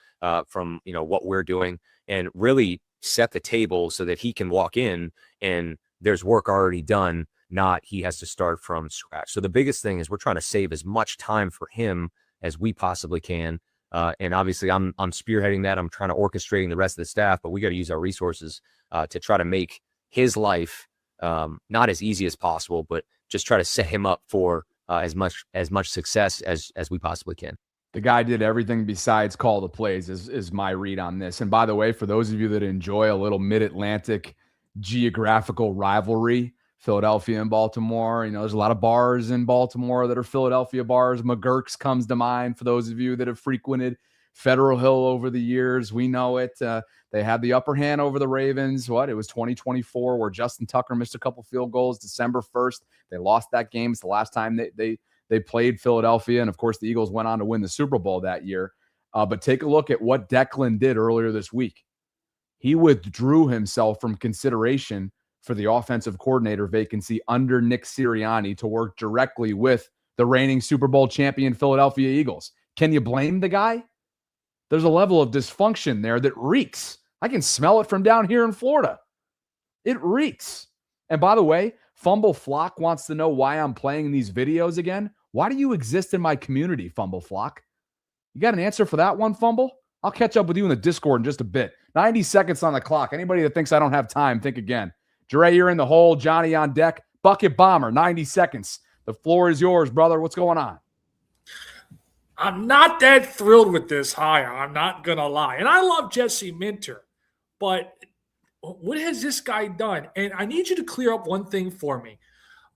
from, what we're doing, and really set the table so that he can walk in and there's work already done, not he has to start from scratch. So the biggest thing is we're trying to save as much time for him as we possibly can. And obviously I'm spearheading that. I'm trying to orchestrating the rest of the staff, but we got to use our resources to try to make his life not as easy as possible, but just try to set him up for as much success as we possibly can. The guy did everything besides call the plays is my read on this. And by the way, for those of you that enjoy a little mid-Atlantic geographical rivalry, Philadelphia and Baltimore, there's a lot of bars in Baltimore that are Philadelphia bars. McGurk's comes to mind for those of you that have frequented Federal Hill over the years. We know it. They had the upper hand over the Ravens. It was 2024 where Justin Tucker missed a couple field goals December 1st. They lost that game. It's the last time they played Philadelphia. And of course, the Eagles went on to win the Super Bowl that year. But take a look at what Declan did earlier this week. He withdrew himself from consideration for the offensive coordinator vacancy under Nick Sirianni to work directly with the reigning Super Bowl champion Philadelphia Eagles. Can you blame the guy? There's a level of dysfunction there that reeks. I can smell it from down here in Florida. It reeks. And by the way, Fumble Flock wants to know why I'm playing these videos again. Why do you exist in my community, Fumble Flock? You got an answer for that one, Fumble? I'll catch up with you in the Discord in just a bit. 90 seconds on the clock. Anybody that thinks I don't have time, think again. Dre, you're in the hole. Johnny on deck. Bucket Bomber, 90 seconds. The floor is yours, brother. What's going on? I'm not that thrilled with this hire. I'm not going to lie. And I love Jesse Minter, but what has this guy done? And I need you to clear up one thing for me.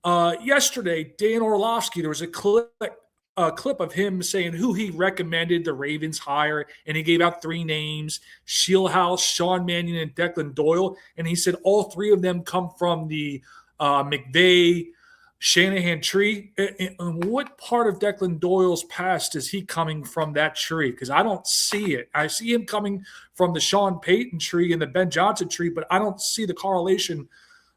Yesterday, Dan Orlovsky, there was a clip of him saying who he recommended the Ravens hire, and he gave out 3 names: Shieldhouse, Sean Mannion, and Declan Doyle. And he said all 3 of them come from the McVay Shanahan tree. And what part of Declan Doyle's past is he coming from that tree? Because I don't see it. I see him coming from the Sean Payton tree and the Ben Johnson tree, but I don't see the correlation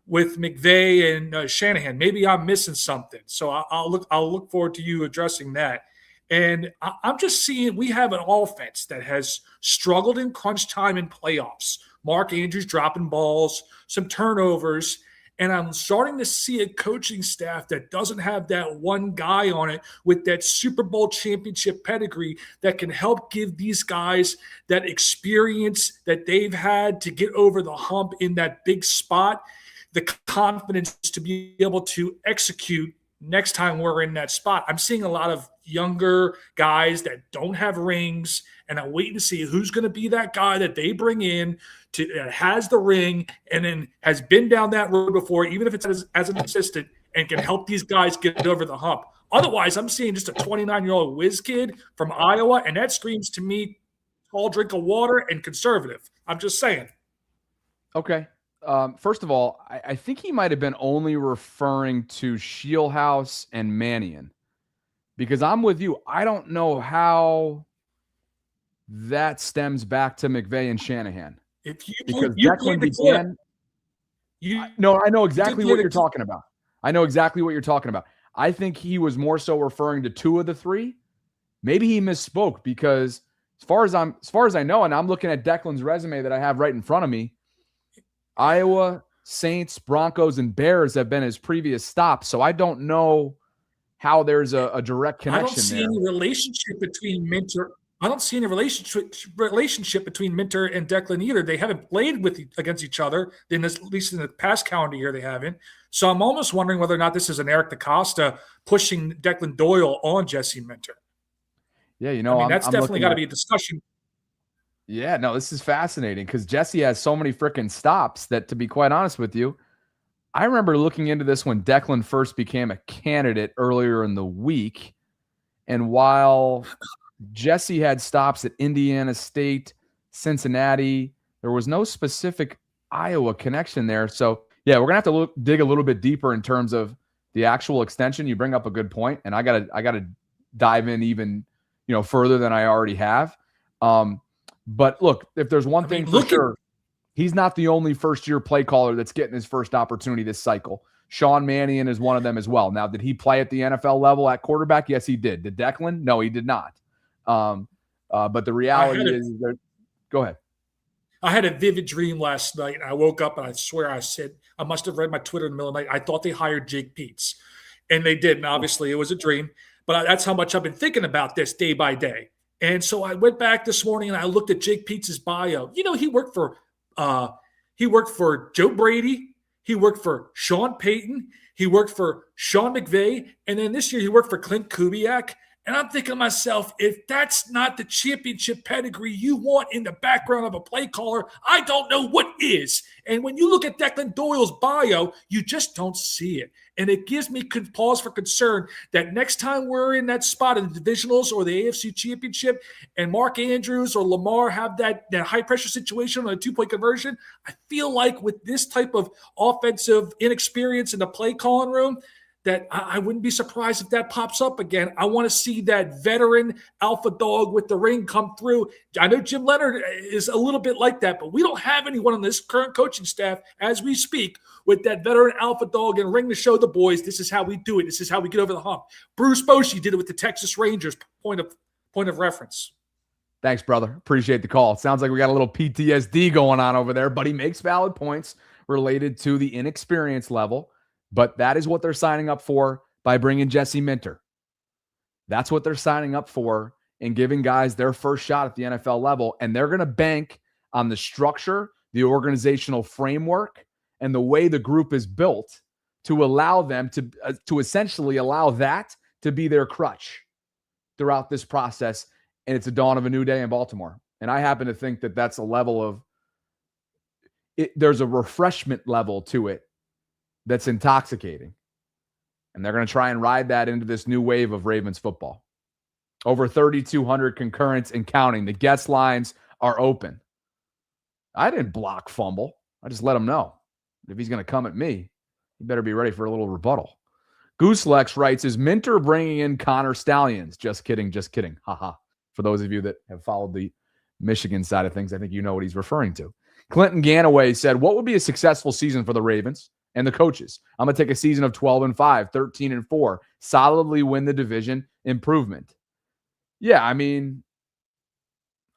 with McVay and Shanahan. Maybe I'm missing something. So I'll look forward to you addressing that. And I'm just seeing we have an offense that has struggled in crunch time in playoffs. Mark Andrews dropping balls, some turnovers. And I'm starting to see a coaching staff that doesn't have that one guy on it with that Super Bowl championship pedigree that can help give these guys that experience that they've had to get over the hump in that big spot, the confidence to be able to execute next time we're in that spot. I'm seeing a lot of younger guys that don't have rings, and I'm waiting to see who's going to be that guy that they bring in that has the ring and then has been down that road before, even if it's as an assistant, and can help these guys get over the hump. Otherwise, I'm seeing just a 29-year-old whiz kid from Iowa, and that screams to me tall drink of water and conservative. I'm just saying. Okay. First of all, I think he might have been only referring to Shieldhouse and Mannion, because I'm with you. I don't know how that stems back to McVay and Shanahan. Because Declan began. No, I know exactly what you're talking about. I know exactly what you're talking about. I think he was more so referring to 2 of the 3. Maybe he misspoke, because as far as I know, and I'm looking at Declan's resume that I have right in front of me, Iowa, Saints, Broncos, and Bears have been his previous stops. So I don't know how there's a direct connection I don't see there. any relationship between Minter. I don't see any relationship between Minter and Declan either. They haven't played against each other, at least in the past calendar year they haven't. So I'm almost wondering whether or not this is an Eric DaCosta pushing Declan Doyle on Jesse Minter. Yeah, that's definitely got to be a discussion. Yeah, no, this is fascinating because Jesse has so many freaking stops that, to be quite honest with you, I remember looking into this when Declan first became a candidate earlier in the week. And while Jesse had stops at Indiana State, Cincinnati, there was no specific Iowa connection there. So, yeah, we're going to have to dig a little bit deeper in terms of the actual extension. You bring up a good point, and I got to dive in even, further than I already have. But look, if there's one thing for sure, he's not the only first-year play caller that's getting his first opportunity this cycle. Sean Mannion is one of them as well. Now, did he play at the NFL level at quarterback? Yes, he did. Did Declan? No, he did not. But the reality is that – go ahead. I had a vivid dream last night, and I woke up, and I swear I said – I must have read my Twitter in the middle of the night. I thought they hired Jake Peets, and they did. And obviously, it was a dream. But that's how much I've been thinking about this day by day. And so I went back this morning, and I looked at Jake Peets' bio. He worked for Joe Brady. He worked for Sean Payton. He worked for Sean McVay. And then this year he worked for Clint Kubiak. And I'm thinking to myself, if that's not the championship pedigree you want in the background of a play caller, I don't know what is. And when you look at Declan Doyle's bio, you just don't see it. And it gives me pause for concern that next time we're in that spot in the divisionals or the AFC championship and Mark Andrews or Lamar have that high-pressure situation on a two-point conversion, I feel like with this type of offensive inexperience in the play calling room, that I wouldn't be surprised if that pops up again. I want to see that veteran alpha dog with the ring come through. I know Jim Leonard is a little bit like that, but we don't have anyone on this current coaching staff as we speak with that veteran alpha dog and ring to show the boys this is how we do it. This is how we get over the hump. Bruce Bochy did it with the Texas Rangers, point of reference. Thanks, brother. Appreciate the call. It sounds like we got a little PTSD going on over there, but he makes valid points related to the inexperience level. But that is what they're signing up for by bringing Jesse Minter. That's what they're signing up for in giving guys their first shot at the NFL level. And they're going to bank on the structure, the organizational framework, and the way the group is built to allow them to essentially allow that to be their crutch throughout this process. And it's a dawn of a new day in Baltimore. And I happen to think that that's a level of it. There's a refreshment level to it that's intoxicating. And they're going to try and ride that into this new wave of Ravens football. Over 3,200 concurrents and counting. The guest lines are open. I didn't block fumble. I just let him know. If he's going to come at me, he better be ready for a little rebuttal. Gooselex writes, is Minter bringing in Connor Stallions? Just kidding, just kidding. Haha. For those of you that have followed the Michigan side of things, I think you know what he's referring to. Clinton Ganaway said, what would be a successful season for the Ravens and the coaches? I'm going to take a season of 12-5, 13-4, solidly win the division, improvement. Yeah, I mean,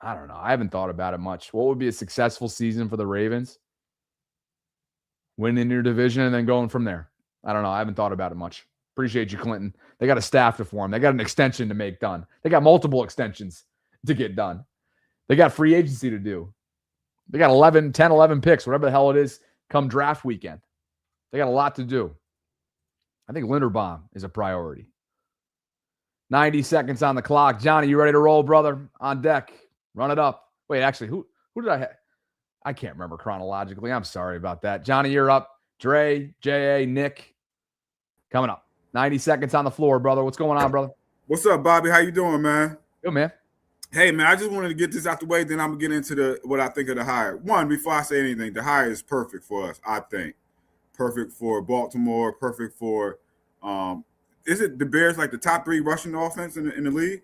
I don't know. I haven't thought about it much. What would be a successful season for the Ravens? Winning your division and then going from there. I don't know. I haven't thought about it much. Appreciate you, Clinton. They got a staff to form. They got an extension to make done. They got multiple extensions to get done. They got free agency to do. They got 11 picks, whatever the hell it is, come draft weekend. They got a lot to do. I think Linderbaum is a priority. 90 seconds on the clock. Johnny, you ready to roll, brother? On deck. Run it up. Wait, actually, who did I have? I can't remember chronologically. I'm sorry about that. Johnny, you're up. Dre, J.A., Nick, coming up. 90 seconds on the floor, brother. What's going on, brother? What's up, Bobby? How you doing, man? Good, man. Hey, man, I just wanted to get this out the way, then I'm going to get into what I think of the hire. One, before I say anything, the hire is perfect for us, I think. Perfect for Baltimore, perfect for is it the Bears like the top 3 rushing offense in the league?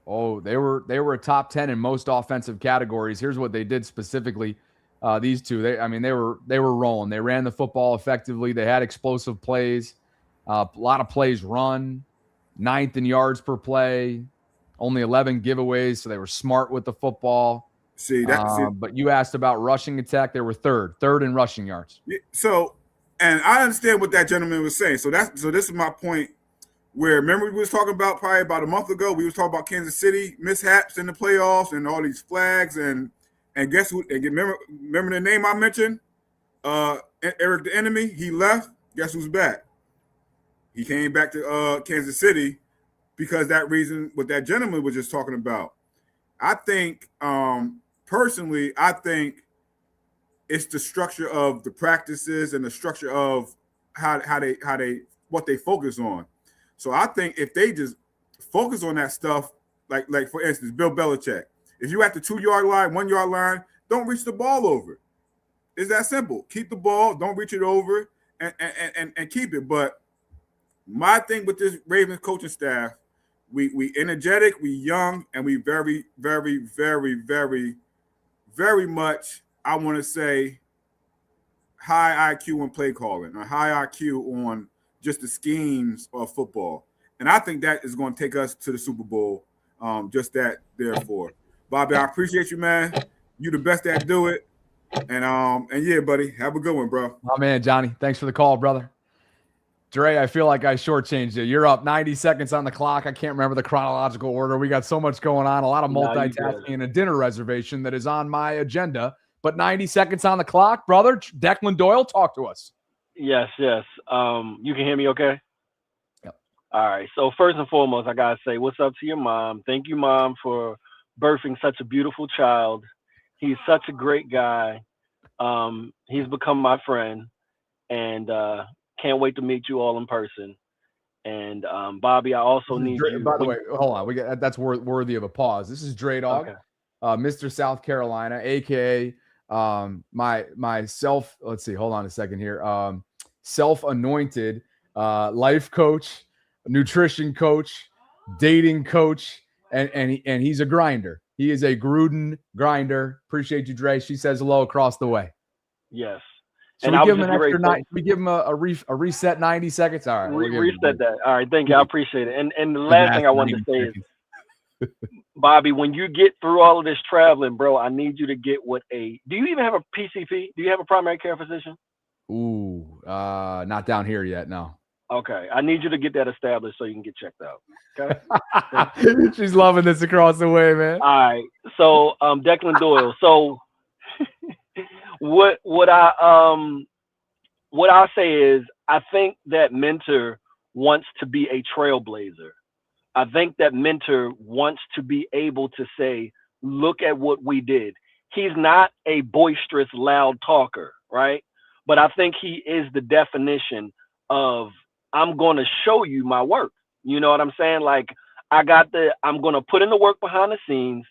Oh, they were a top 10 in most offensive categories. Here's what they did specifically. These two, they were rolling. They ran the football effectively. They had explosive plays. A lot of plays run. 9th in yards per play. Only 11 giveaways, so they were smart with the football. But you asked about rushing attack. They were third in rushing yards. So, and I understand what that gentleman was saying. So this is my point. Where remember we was talking about probably about a month ago, we was talking about Kansas City mishaps in the playoffs and all these flags and guess who? And remember the name I mentioned? Eric the Enemy. He left. Guess who's back? He came back to Kansas City because that reason what that gentleman was just talking about. I think personally, I think it's the structure of the practices and the structure of how they what they focus on. So I think if they just focus on that stuff, like for instance, Bill Belichick, if you're at the 2-yard line, 1-yard line, don't reach the ball over. It's that simple. Keep the ball, don't reach it over, and keep it. But my thing with this Ravens coaching staff, we energetic, we young, and we very, very, very, very, very much, I want to say, high IQ on play calling, or high IQ on just the schemes of football. And I think that is going to take us to the Super Bowl, just that, therefore. Bobby, I appreciate you, man. You the best that do it. And yeah, buddy, have a good one, bro. Oh, man, Johnny, thanks for the call, brother. Dre, I feel like I shortchanged you. You're up 90 seconds on the clock. I can't remember the chronological order. We got so much going on, a lot of multitasking and a dinner reservation that is on my agenda. But 90 seconds on the clock, brother. Declan Doyle, talk to us. Yes. You can hear me okay? Yep. All right. So first and foremost, I got to say what's up to your mom. Thank you, Mom, for birthing such a beautiful child. He's such a great guy. He's become my friend, and can't wait to meet you all in person. And Bobby, I also need you. By the way, hold on. That's worthy of a pause. This is Dre Dog, Okay. Mr. South Carolina, aka my self. Let's see. Hold on a second here. Self-anointed life coach, nutrition coach, dating coach, and he's a grinder. He is a Gruden grinder. Appreciate you, Dre. She says hello across the way. Yes. Should we give him an extra 9? We give him a reset 90 seconds? All right. Reset that. All right. Thank you. I appreciate it. And the last thing I wanted to say is, Bobby, when you get through all of this traveling, bro, I need you to get do you even have a PCP? Do you have a primary care physician? Ooh, not down here yet. No. Okay. I need you to get that established so you can get checked out. Okay. She's loving this across the way, man. All right. So, Declan Doyle. So what I say is I think that Mentor wants to be a trailblazer. I think that Mentor wants to be able to say, look at what we did. He's not a boisterous, loud talker, right? But I think he is the definition of, I'm going to show you my work. You know what I'm saying? Like, I'm going to put in the work behind the scenes.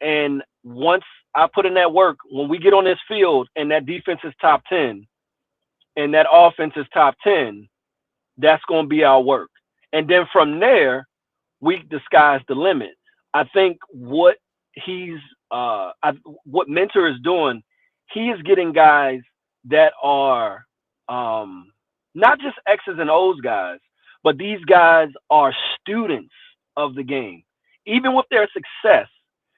And once I put in that work, when we get on this field and that defense is top 10 and that offense is top 10, that's going to be our work. And then from there, the sky's the limit. I think what what Mentor is doing, he is getting guys that are not just X's and O's guys, but these guys are students of the game. Even with their success,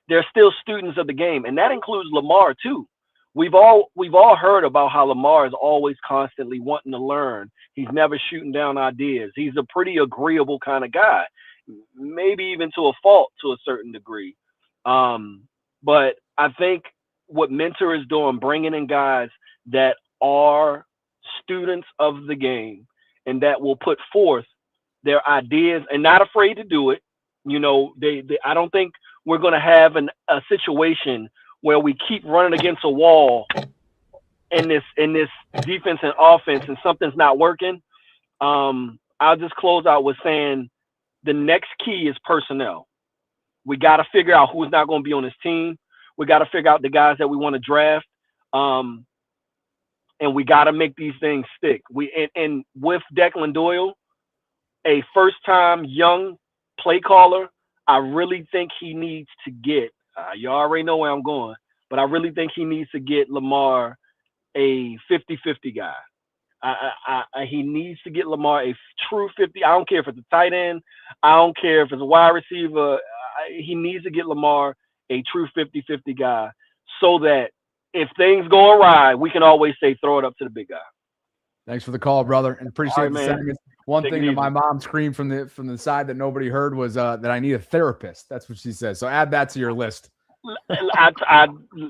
they're still students of the game, and that includes Lamar too. We've all heard about how Lamar is always constantly wanting to learn. He's never shooting down ideas. He's a pretty agreeable kind of guy, maybe even to a fault to a certain degree. But I think what Mentor is doing, bringing in guys that are students of the game and that will put forth their ideas and not afraid to do it. You know, I don't think we're going to have a situation where we keep running against a wall in this defense and offense and something's not working. I'll just close out with saying the next key is personnel. We got to figure out who's not going to be on this team. We got to figure out the guys that we want to draft. And we got to make these things stick. And with Declan Doyle, a first-time young play caller, I really think he needs to get, you already know where I'm going, but I really think he needs to get Lamar a 50-50 guy. He needs to get Lamar a true 50. I don't care if it's a tight end. I don't care if it's a wide receiver. He needs to get Lamar a true 50-50 guy, so that if things go awry, we can always say throw it up to the big guy. Thanks for the call, brother, and appreciate right, the man. sentiments. One Take thing it that easy. my mom screamed from the side that nobody heard was that I need a therapist. That's what she says. So add that to your list.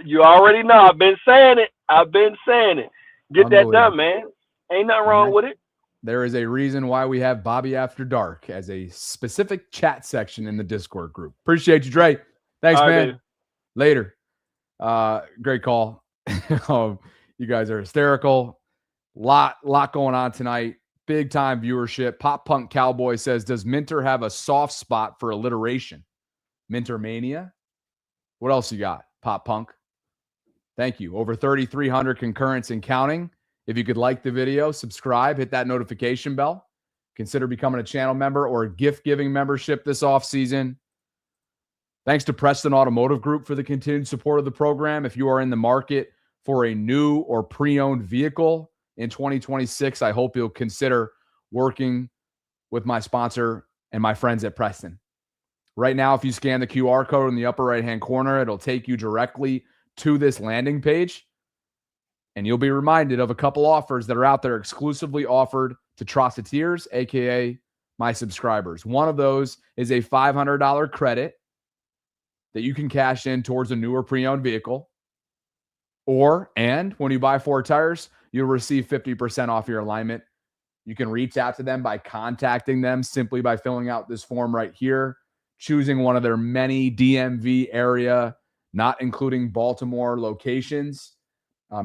You already know. I've been saying it. Get that done, man. Ain't nothing wrong with it. There is a reason why we have Bobby After Dark as a specific chat section in the Discord group. Appreciate you, Dre. Thanks, All right, man. baby. Later. Great call. You guys are hysterical. Lot going on tonight. Big time viewership. Pop Punk Cowboy says, does Minter have a soft spot for alliteration? Minter Mania? What else you got, Pop Punk? Thank you. Over 3,300 concurrents and counting. If you could like the video, subscribe, hit that notification bell. Consider becoming a channel member or a gift-giving membership this offseason. Thanks to Preston Automotive Group for the continued support of the program. If you are in the market for a new or pre-owned vehicle in 2026, I hope you'll consider working with my sponsor and my friends at Preston. Right now, if you scan the QR code in the upper right-hand corner, it'll take you directly to this landing page, and you'll be reminded of a couple offers that are out there exclusively offered to Trosseteers, aka my subscribers. One of those is a $500 credit that you can cash in towards a newer pre-owned vehicle. And when you buy 4 tires, you'll receive 50% off your alignment. You can reach out to them by contacting them simply by filling out this form right here, choosing one of their many DMV area, not including Baltimore locations.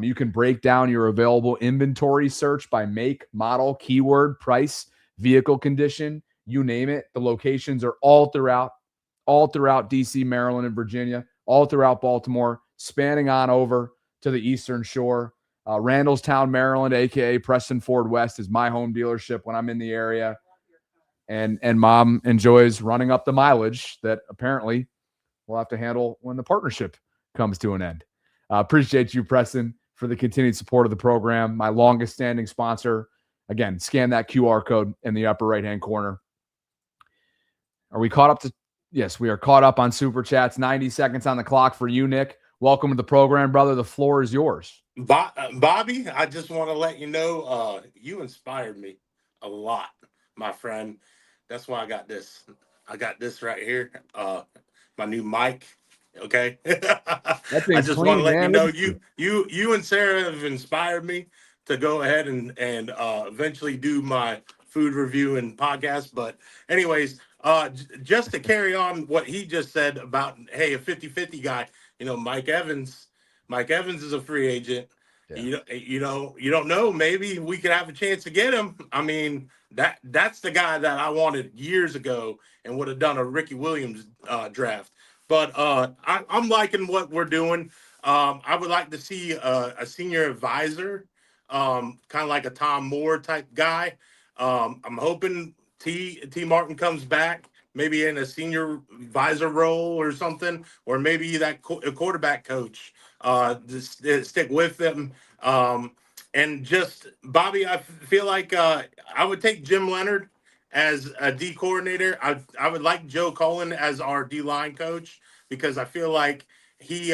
You can break down your available inventory search by make, model, keyword, price, vehicle condition, you name it. The locations are all throughout DC, Maryland, and Virginia, all throughout Baltimore, spanning on over to the Eastern Shore. Randallstown, Maryland, aka Preston Ford West, is my home dealership when I'm in the area. And Mom enjoys running up the mileage that apparently we'll have to handle when the partnership comes to an end. Appreciate you, Preston, for the continued support of the program. My longest standing sponsor. Again, scan that QR code in the upper right-hand corner. Are we caught up to? Yes, we are caught up on Super Chats. 90 seconds on the clock for you, Nick. Welcome to the program, brother. The floor is yours. Bobby, I just want to let you know you inspired me a lot, my friend. That's why I got this. I got this right here, my new mic. Okay, I just want to let you know you and Sarah have inspired me to go ahead and eventually do my food review and podcast. But anyways, just to carry on what he just said about, hey, a 50-50 guy, Mike Evans is a free agent. Yeah. You don't know, maybe we could have a chance to get him. I mean, that's the guy that I wanted years ago and would have done a Ricky Williams draft. But I'm liking what we're doing. I would like to see a senior advisor, kind of like a Tom Moore type guy. I'm hoping T. Martin comes back, maybe in a senior advisor role or something, or maybe that quarterback coach to stick with them. And just, Bobby, I feel like I would take Jim Leonard as a D coordinator. I would like Joe Cullen as our D-line coach, because I feel like he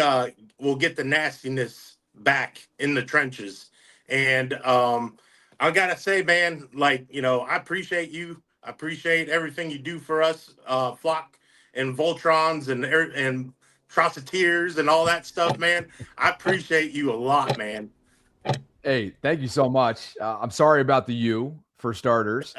will get the nastiness back in the trenches. And I got to say, man, I appreciate you. I appreciate everything you do for us, Flock and Voltrons and Trosseteers and all that stuff, man. I appreciate you a lot, man. Hey, thank you so much. I'm sorry about the you, for starters.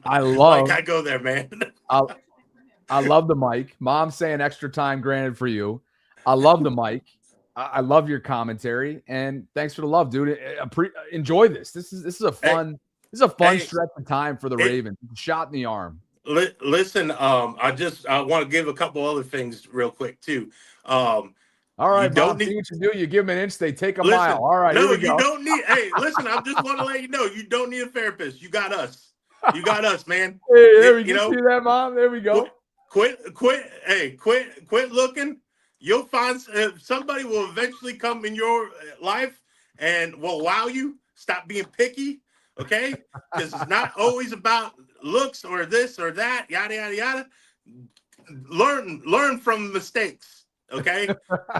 I love. I go there, man. I love the mic. Mom's saying extra time granted for you. I love the mic. I love your commentary, and thanks for the love, dude. Enjoy this. This is a fun. This is a fun stretch of time for the Ravens. Shot in the arm. Listen, I want to give a couple other things real quick too. All right, Mom, see what you do. You give them an inch, they take a mile. All right, no, here we go. You don't need. Hey, listen, I just want to let you know, you don't need a therapist. You got us. You got us, man. Hey, there we go. See that, Mom? There we go. Quit looking. You'll find somebody will eventually come in your life and will wow you. Stop being picky, okay? Because it's not always about looks or this or that, yada yada yada. Learn from mistakes. okay?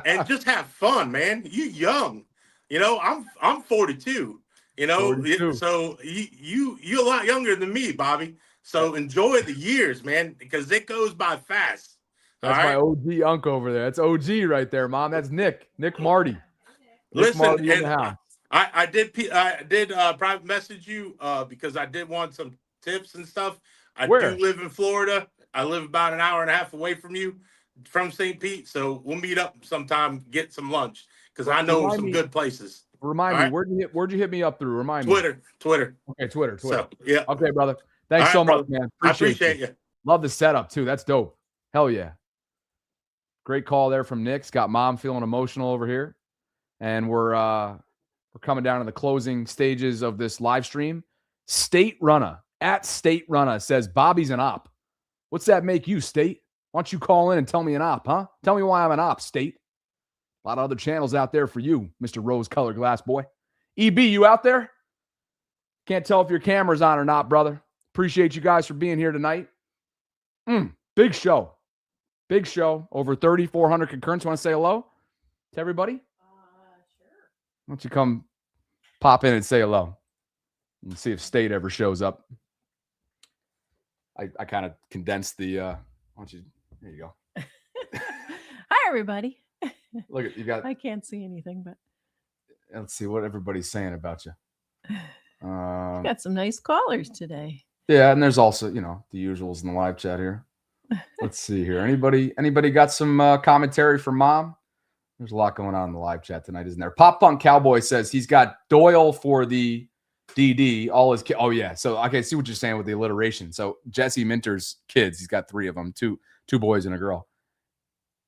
And just have fun, man. You young. You know, I'm 42. You know, 42. so you a lot younger than me, Bobby. So enjoy the years, man, because it goes by fast. That's my OG uncle over there. That's OG right there, Mom. That's Nick Marty. Listen, Marty in and the house. I did private message you because I did want some tips and stuff. I Where? do live in Florida. I live about an hour and a half away from you, from St. Pete. So we'll meet up sometime, get some lunch, because I know some good places. Remind me, where'd you hit me up through? Remind me. Twitter. Okay, Twitter. So, yeah. Okay, brother. Thanks so much, man. Appreciate you. Love the setup too. That's dope. Hell yeah. Great call there from Nick's. Got Mom feeling emotional over here. And we're coming down to the closing stages of this live stream. State Runner at State Runner says Bobby's an op. What's that make you, State? Why don't you call in and tell me an op, huh? Tell me why I'm an op, State. A lot of other channels out there for you, Mr. Rose-colored glass boy. EB, you out there? Can't tell if your camera's on or not, brother. Appreciate you guys for being here tonight. Big show. Big show. Over 3,400 concurrents. Want to say hello to everybody? Sure. Why don't you come pop in and say hello and see if State ever shows up. I kind of condensed the why don't you, there you go. Hi, everybody. Look at you got. I can't see anything, but Let's see what everybody's saying about you. got some nice callers today. Yeah, and there's also, the usuals in the live chat here. Let's see here. Anybody got some commentary for Mom? There's a lot going on in the live chat tonight, isn't there? Pop Punk Cowboy says he's got Doyle for the DD. All his kids. Oh yeah. So okay, I see what you're saying with the alliteration. So Jesse Minter's kids, he's got 3 of them, two boys and a girl.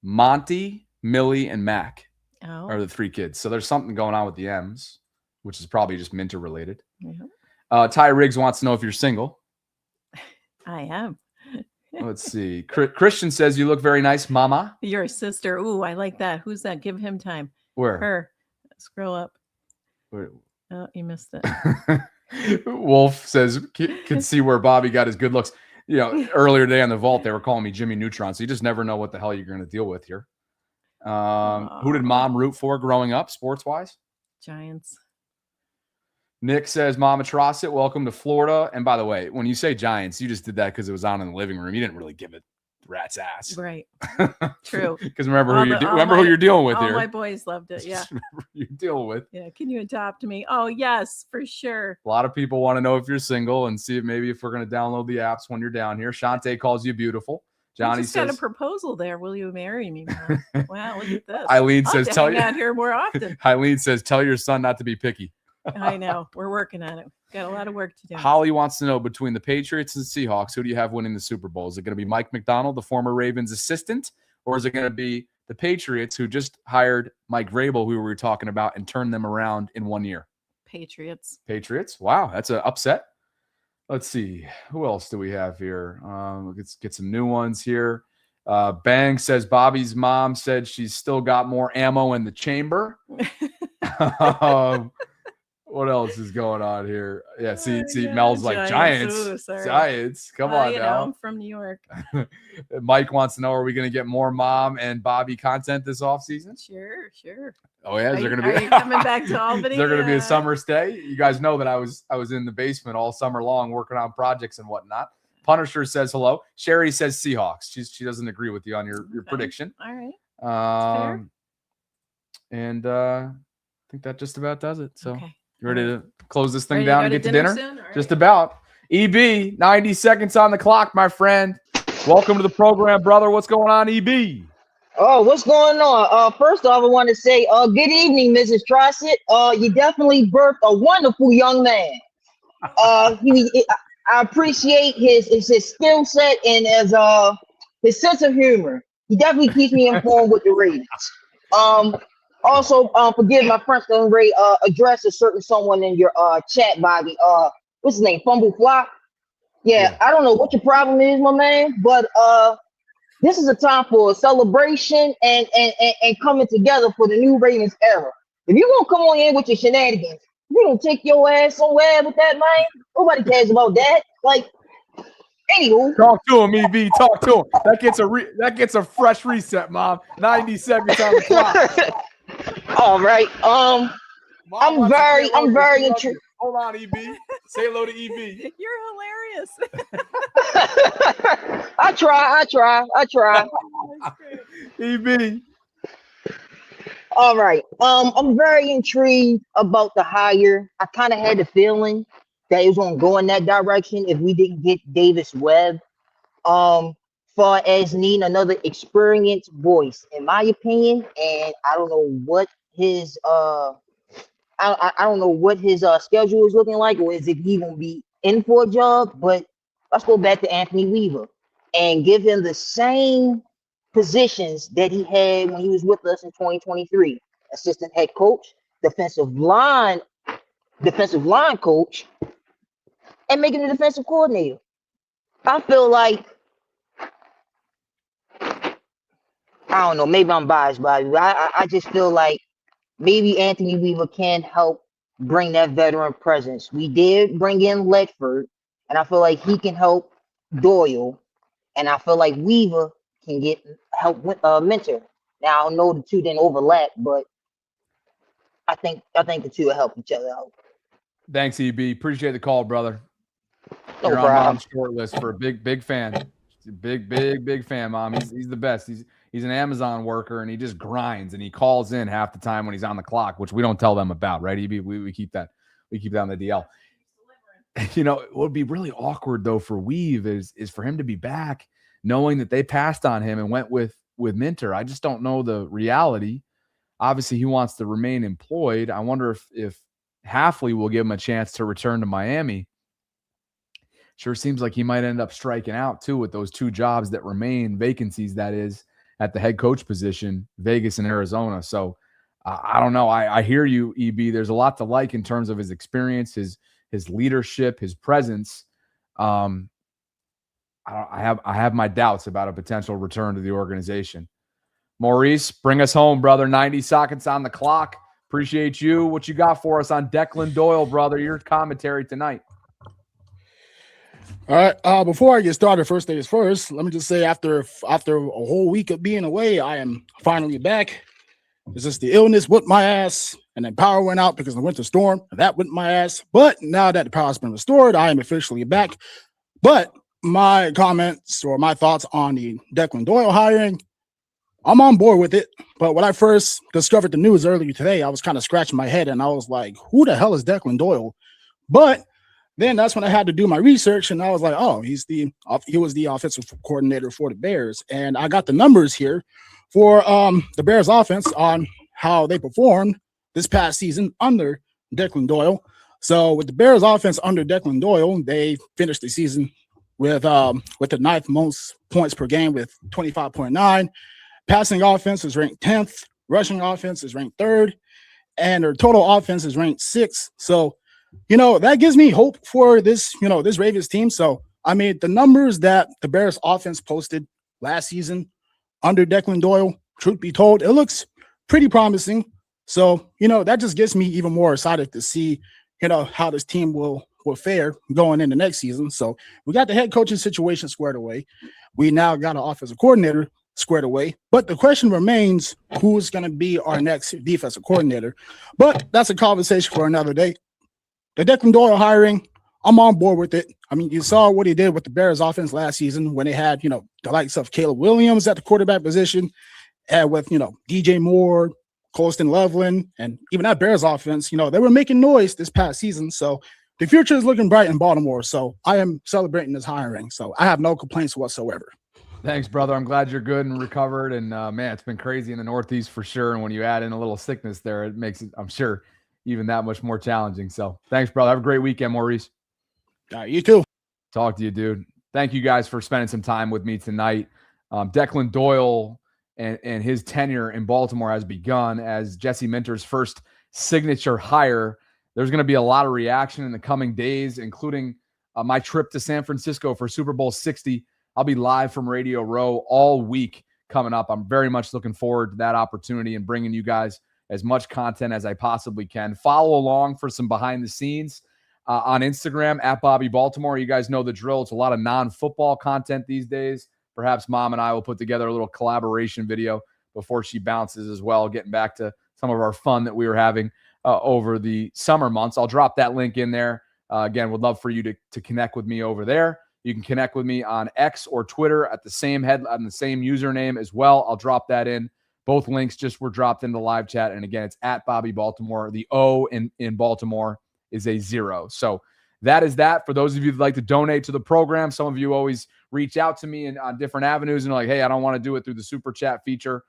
Monty, Millie, and Mac are the 3 kids. So there's something going on with the M's, which is probably just Minter related. Yeah. Ty Riggs wants to know if you're single. I am. Let's see. Christian says you look very nice, Mama. Your sister. Ooh, I like that. Who's that? Give him time. Where? Her. Scroll up. Where? Oh, you missed it. Wolf says can see where Bobby got his good looks. Earlier today on the vault, they were calling me Jimmy Neutron. So you just never know what the hell you're going to deal with here. Who did Mom root for growing up, sports wise? Giants. Nick says, Mama Trosset, welcome to Florida. And by the way, when you say Giants, you just did that because it was on in the living room. You didn't really give it rat's ass. Right. True. Because remember who you're dealing with all here. All my boys loved it. Yeah. Remember who you're dealing with. Yeah. Can you adopt me? Oh, yes, for sure. A lot of people want to know if you're single and see if we're going to download the apps when you're down here. Shantae calls you beautiful. Johnny says, got a proposal there. Will you marry me, Mom? Wow, look at this. Eileen says, tell you out here more often. Eileen says, tell your son not to be picky. I know. We're working on it. Got a lot of work to do. Holly wants to know, between the Patriots and Seahawks, who do you have winning the Super Bowl? Is it going to be Mike McDonald, the former Ravens assistant, or is it going to be the Patriots who just hired Mike Vrabel, who we were talking about, and turned them around in 1 year? Patriots. Wow, that's an upset. Let's see. Who else do we have here? Let's get some new ones here. Bang says Bobby's mom said she's still got more ammo in the chamber. What else is going on here? Yeah, see, Mel's like Giants. Ooh, Giants. Come on now. I'm from New York. Mike wants to know, are we going to get more Mom and Bobby content this offseason? Sure. Oh yeah, are you coming back to Albany? Is there going to be a summer stay? You guys know that I was in the basement all summer long working on projects and whatnot. Punisher says hello. Sherry says Seahawks. She doesn't agree with you on your prediction. All right. And I think that just about does it. So. Okay. You ready to close this thing down and get to dinner? Right. Just about. EB, 90 seconds on the clock, my friend. Welcome to the program, brother. What's going on, EB? Oh, what's going on? First off, I want to say good evening, Mrs. Trosset. You definitely birthed a wonderful young man. I appreciate his skill set and his sense of humor. He definitely keeps me informed with the Ravens. Also, forgive my French don't really address a certain someone in your chat, Bobby. What's his name? Fumble Flop? Yeah, I don't know what your problem is, my man, but this is a time for a celebration and coming together for the new Ravens era. If you're gonna come on in with your shenanigans, you're gonna take your ass somewhere with that, man. Nobody cares about that. Like, Anywho, Talk to him, EB. Talk to him. That gets a fresh reset, Mom. 90 seconds on the clock. all right. Mom I'm very intrigued. Hold on, EB. Say hello to EB. You're hilarious. I try. EB. All right. I'm very intrigued about the hire. I kind of had the feeling that it was gonna go in that direction if we didn't get Davis Webb. Far as needing another experienced voice, in my opinion, and I don't know what his I don't know what his schedule is looking like, or is it he gonna be in for a job? But let's go back to Anthony Weaver and give him the same positions that he had when he was with us in 2023: assistant head coach, defensive line coach, and making the defensive coordinator. I feel like, I don't know, maybe I'm biased, but I just feel like maybe Anthony Weaver can help bring that veteran presence. We did bring in Ledford, and I feel like he can help Doyle, and I feel like Weaver can help with mentor. Now I know the two didn't overlap, but I think the two will help each other out. Thanks, EB. Appreciate the call, brother. No You're on problem. Mom's short list for a big fan. Big fan, Mom. He's the best. He's an Amazon worker, and he just grinds, and he calls in half the time when he's on the clock, which we don't tell them about, right, EB? We keep that on the DL. You know, what would be really awkward though for Weave is for him to be back, knowing that they passed on him and went with Minter. I just don't know the reality. Obviously, he wants to remain employed. I wonder if Halfley will give him a chance to return to Miami. Sure seems like he might end up striking out too with those two jobs that remain, vacancies that is, at the head coach position, Vegas and Arizona. So I don't know. I hear you, EB. There's a lot to like in terms of his experience, his leadership, his presence. I have my doubts about a potential return to the organization. Maurice, bring us home, brother. 90 seconds on the clock. Appreciate you. What you got for us on Declan Doyle, brother? Your commentary tonight. All right. Before I get started, first things first, let me just say after a whole week of being away, I am finally back. It's just the illness whipped my ass, and then power went out because of the winter storm. That whipped my ass. But now that the power's been restored, I am officially back. But my comments or my thoughts on the Declan Doyle hiring, I'm on board with it. But when I first discovered the news earlier today, I was kind of scratching my head, and I was like, who the hell is Declan Doyle? But then that's when I had to do my research, and I was like, oh, he was the offensive coordinator for the Bears. And I got the numbers here for the Bears offense on how they performed this past season under Declan Doyle. So with the Bears offense under Declan Doyle, they finished the season with the ninth most points per game with 25.9. Passing offense is ranked 10th. Rushing offense is ranked 3rd. And their total offense is ranked 6th. So, that gives me hope for this Ravens team. So, I mean, the numbers that the Bears offense posted last season under Declan Doyle, truth be told, it looks pretty promising. So, that just gets me even more excited to see, how this team will fare going into next season. So we got the head coaching situation squared away. We now got an offensive coordinator squared away. But the question remains, who's going to be our next defensive coordinator? But that's a conversation for another day. The Declan Doyle hiring, I'm on board with it. I mean, you saw what he did with the Bears offense last season when they had, the likes of Caleb Williams at the quarterback position, and with, DJ Moore, Colston Loveland, and even that Bears offense, they were making noise this past season. So the future is looking bright in Baltimore. So I am celebrating this hiring. So I have no complaints whatsoever. Thanks, brother. I'm glad you're good and recovered. And man, it's been crazy in the Northeast for sure. And when you add in a little sickness there, it makes it, I'm sure, even that much more challenging. So thanks, brother. Have a great weekend, Maurice. You too. Talk to you, dude. Thank you guys for spending some time with me tonight. Declan Doyle and his tenure in Baltimore has begun as Jesse Minter's first signature hire. There's going to be a lot of reaction in the coming days, including my trip to San Francisco for Super Bowl 60. I'll be live from Radio Row all week coming up. I'm very much looking forward to that opportunity and bringing you guys as much content as I possibly can. Follow along for some behind the scenes. on Instagram at Bobby Baltimore. You guys know the drill. It's a lot of non-football content these days. Perhaps Mom and I will put together a little collaboration video before she bounces as well, getting back to some of our fun that we were having over the summer months. I'll drop that link in there. Again, would love for you to connect with me over there. You can connect with me on X or Twitter at the same on the same username as well. I'll drop that in. Both links just were dropped in the live chat. And again, it's at Bobby Baltimore. The O in Baltimore is a 0. So that is that. For those of you that like to donate to the program, some of you always reach out to me on different avenues and are like, hey, I don't want to do it through the super chat feature.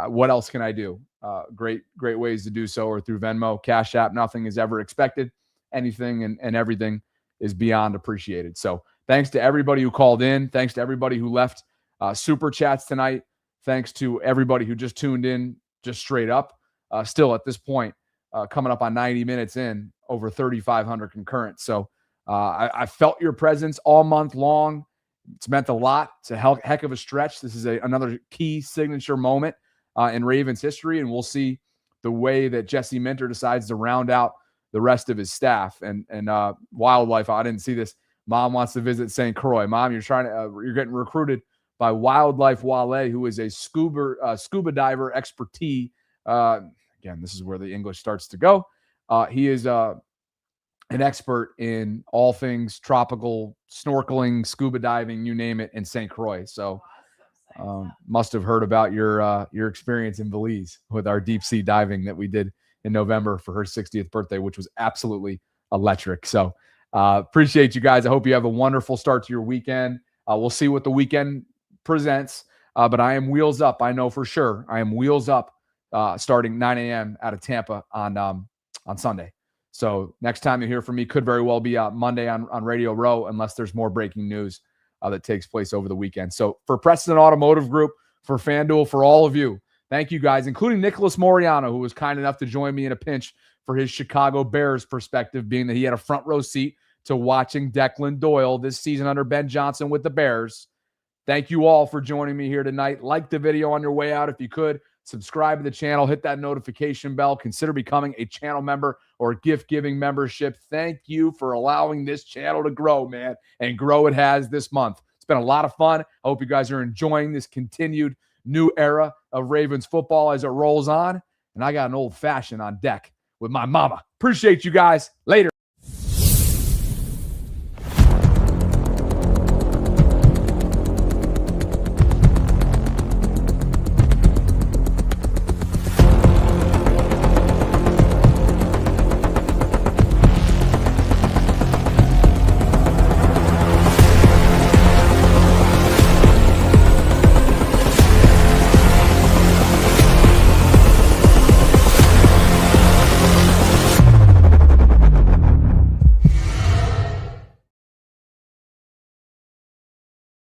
What else can I do? Great ways to do so, or through Venmo, Cash App. Nothing is ever expected. Anything and everything is beyond appreciated. So thanks to everybody who called in. Thanks to everybody who left super chats tonight. Thanks to everybody who just tuned in just straight up. Still at this point, coming up on 90 minutes in, over 3,500 concurrent. So I felt your presence all month long. It's meant a lot. It's a heck of a stretch. This is another key signature moment in Ravens history, and we'll see the way that Jesse Minter decides to round out the rest of his staff. And Wildlife, I didn't see this. Mom wants to visit St. Croix. Mom, you're getting recruited by Wildlife Wale, who is a scuba diver expertise. Again, this is where the English starts to go. He is an expert in all things tropical, snorkeling, scuba diving, you name it, in St. Croix. So must have heard about your experience in Belize with our deep sea diving that we did in November for her 60th birthday, which was absolutely electric. So appreciate you guys. I hope you have a wonderful start to your weekend. We'll see what the weekend presents, but I am wheels up. I know for sure I am wheels up starting 9 a.m. out of Tampa on Sunday. So next time you hear from me could very well be Monday on Radio Row, unless there's more breaking news that takes place over the weekend. So for Preston Automotive Group, for FanDuel, for all of you, thank you guys, including Nicholas Moriano, who was kind enough to join me in a pinch for his Chicago Bears perspective, being that he had a front row seat to watching Declan Doyle this season under Ben Johnson with the Bears. Thank you all for joining me here tonight. Like the video on your way out if you could. Subscribe to the channel. Hit that notification bell. Consider becoming a channel member or gift-giving membership. Thank you for allowing this channel to grow, man. And grow it has this month. It's been a lot of fun. I hope you guys are enjoying this continued new era of Ravens football as it rolls on. And I got an old-fashioned on deck with my mama. Appreciate you guys. Later.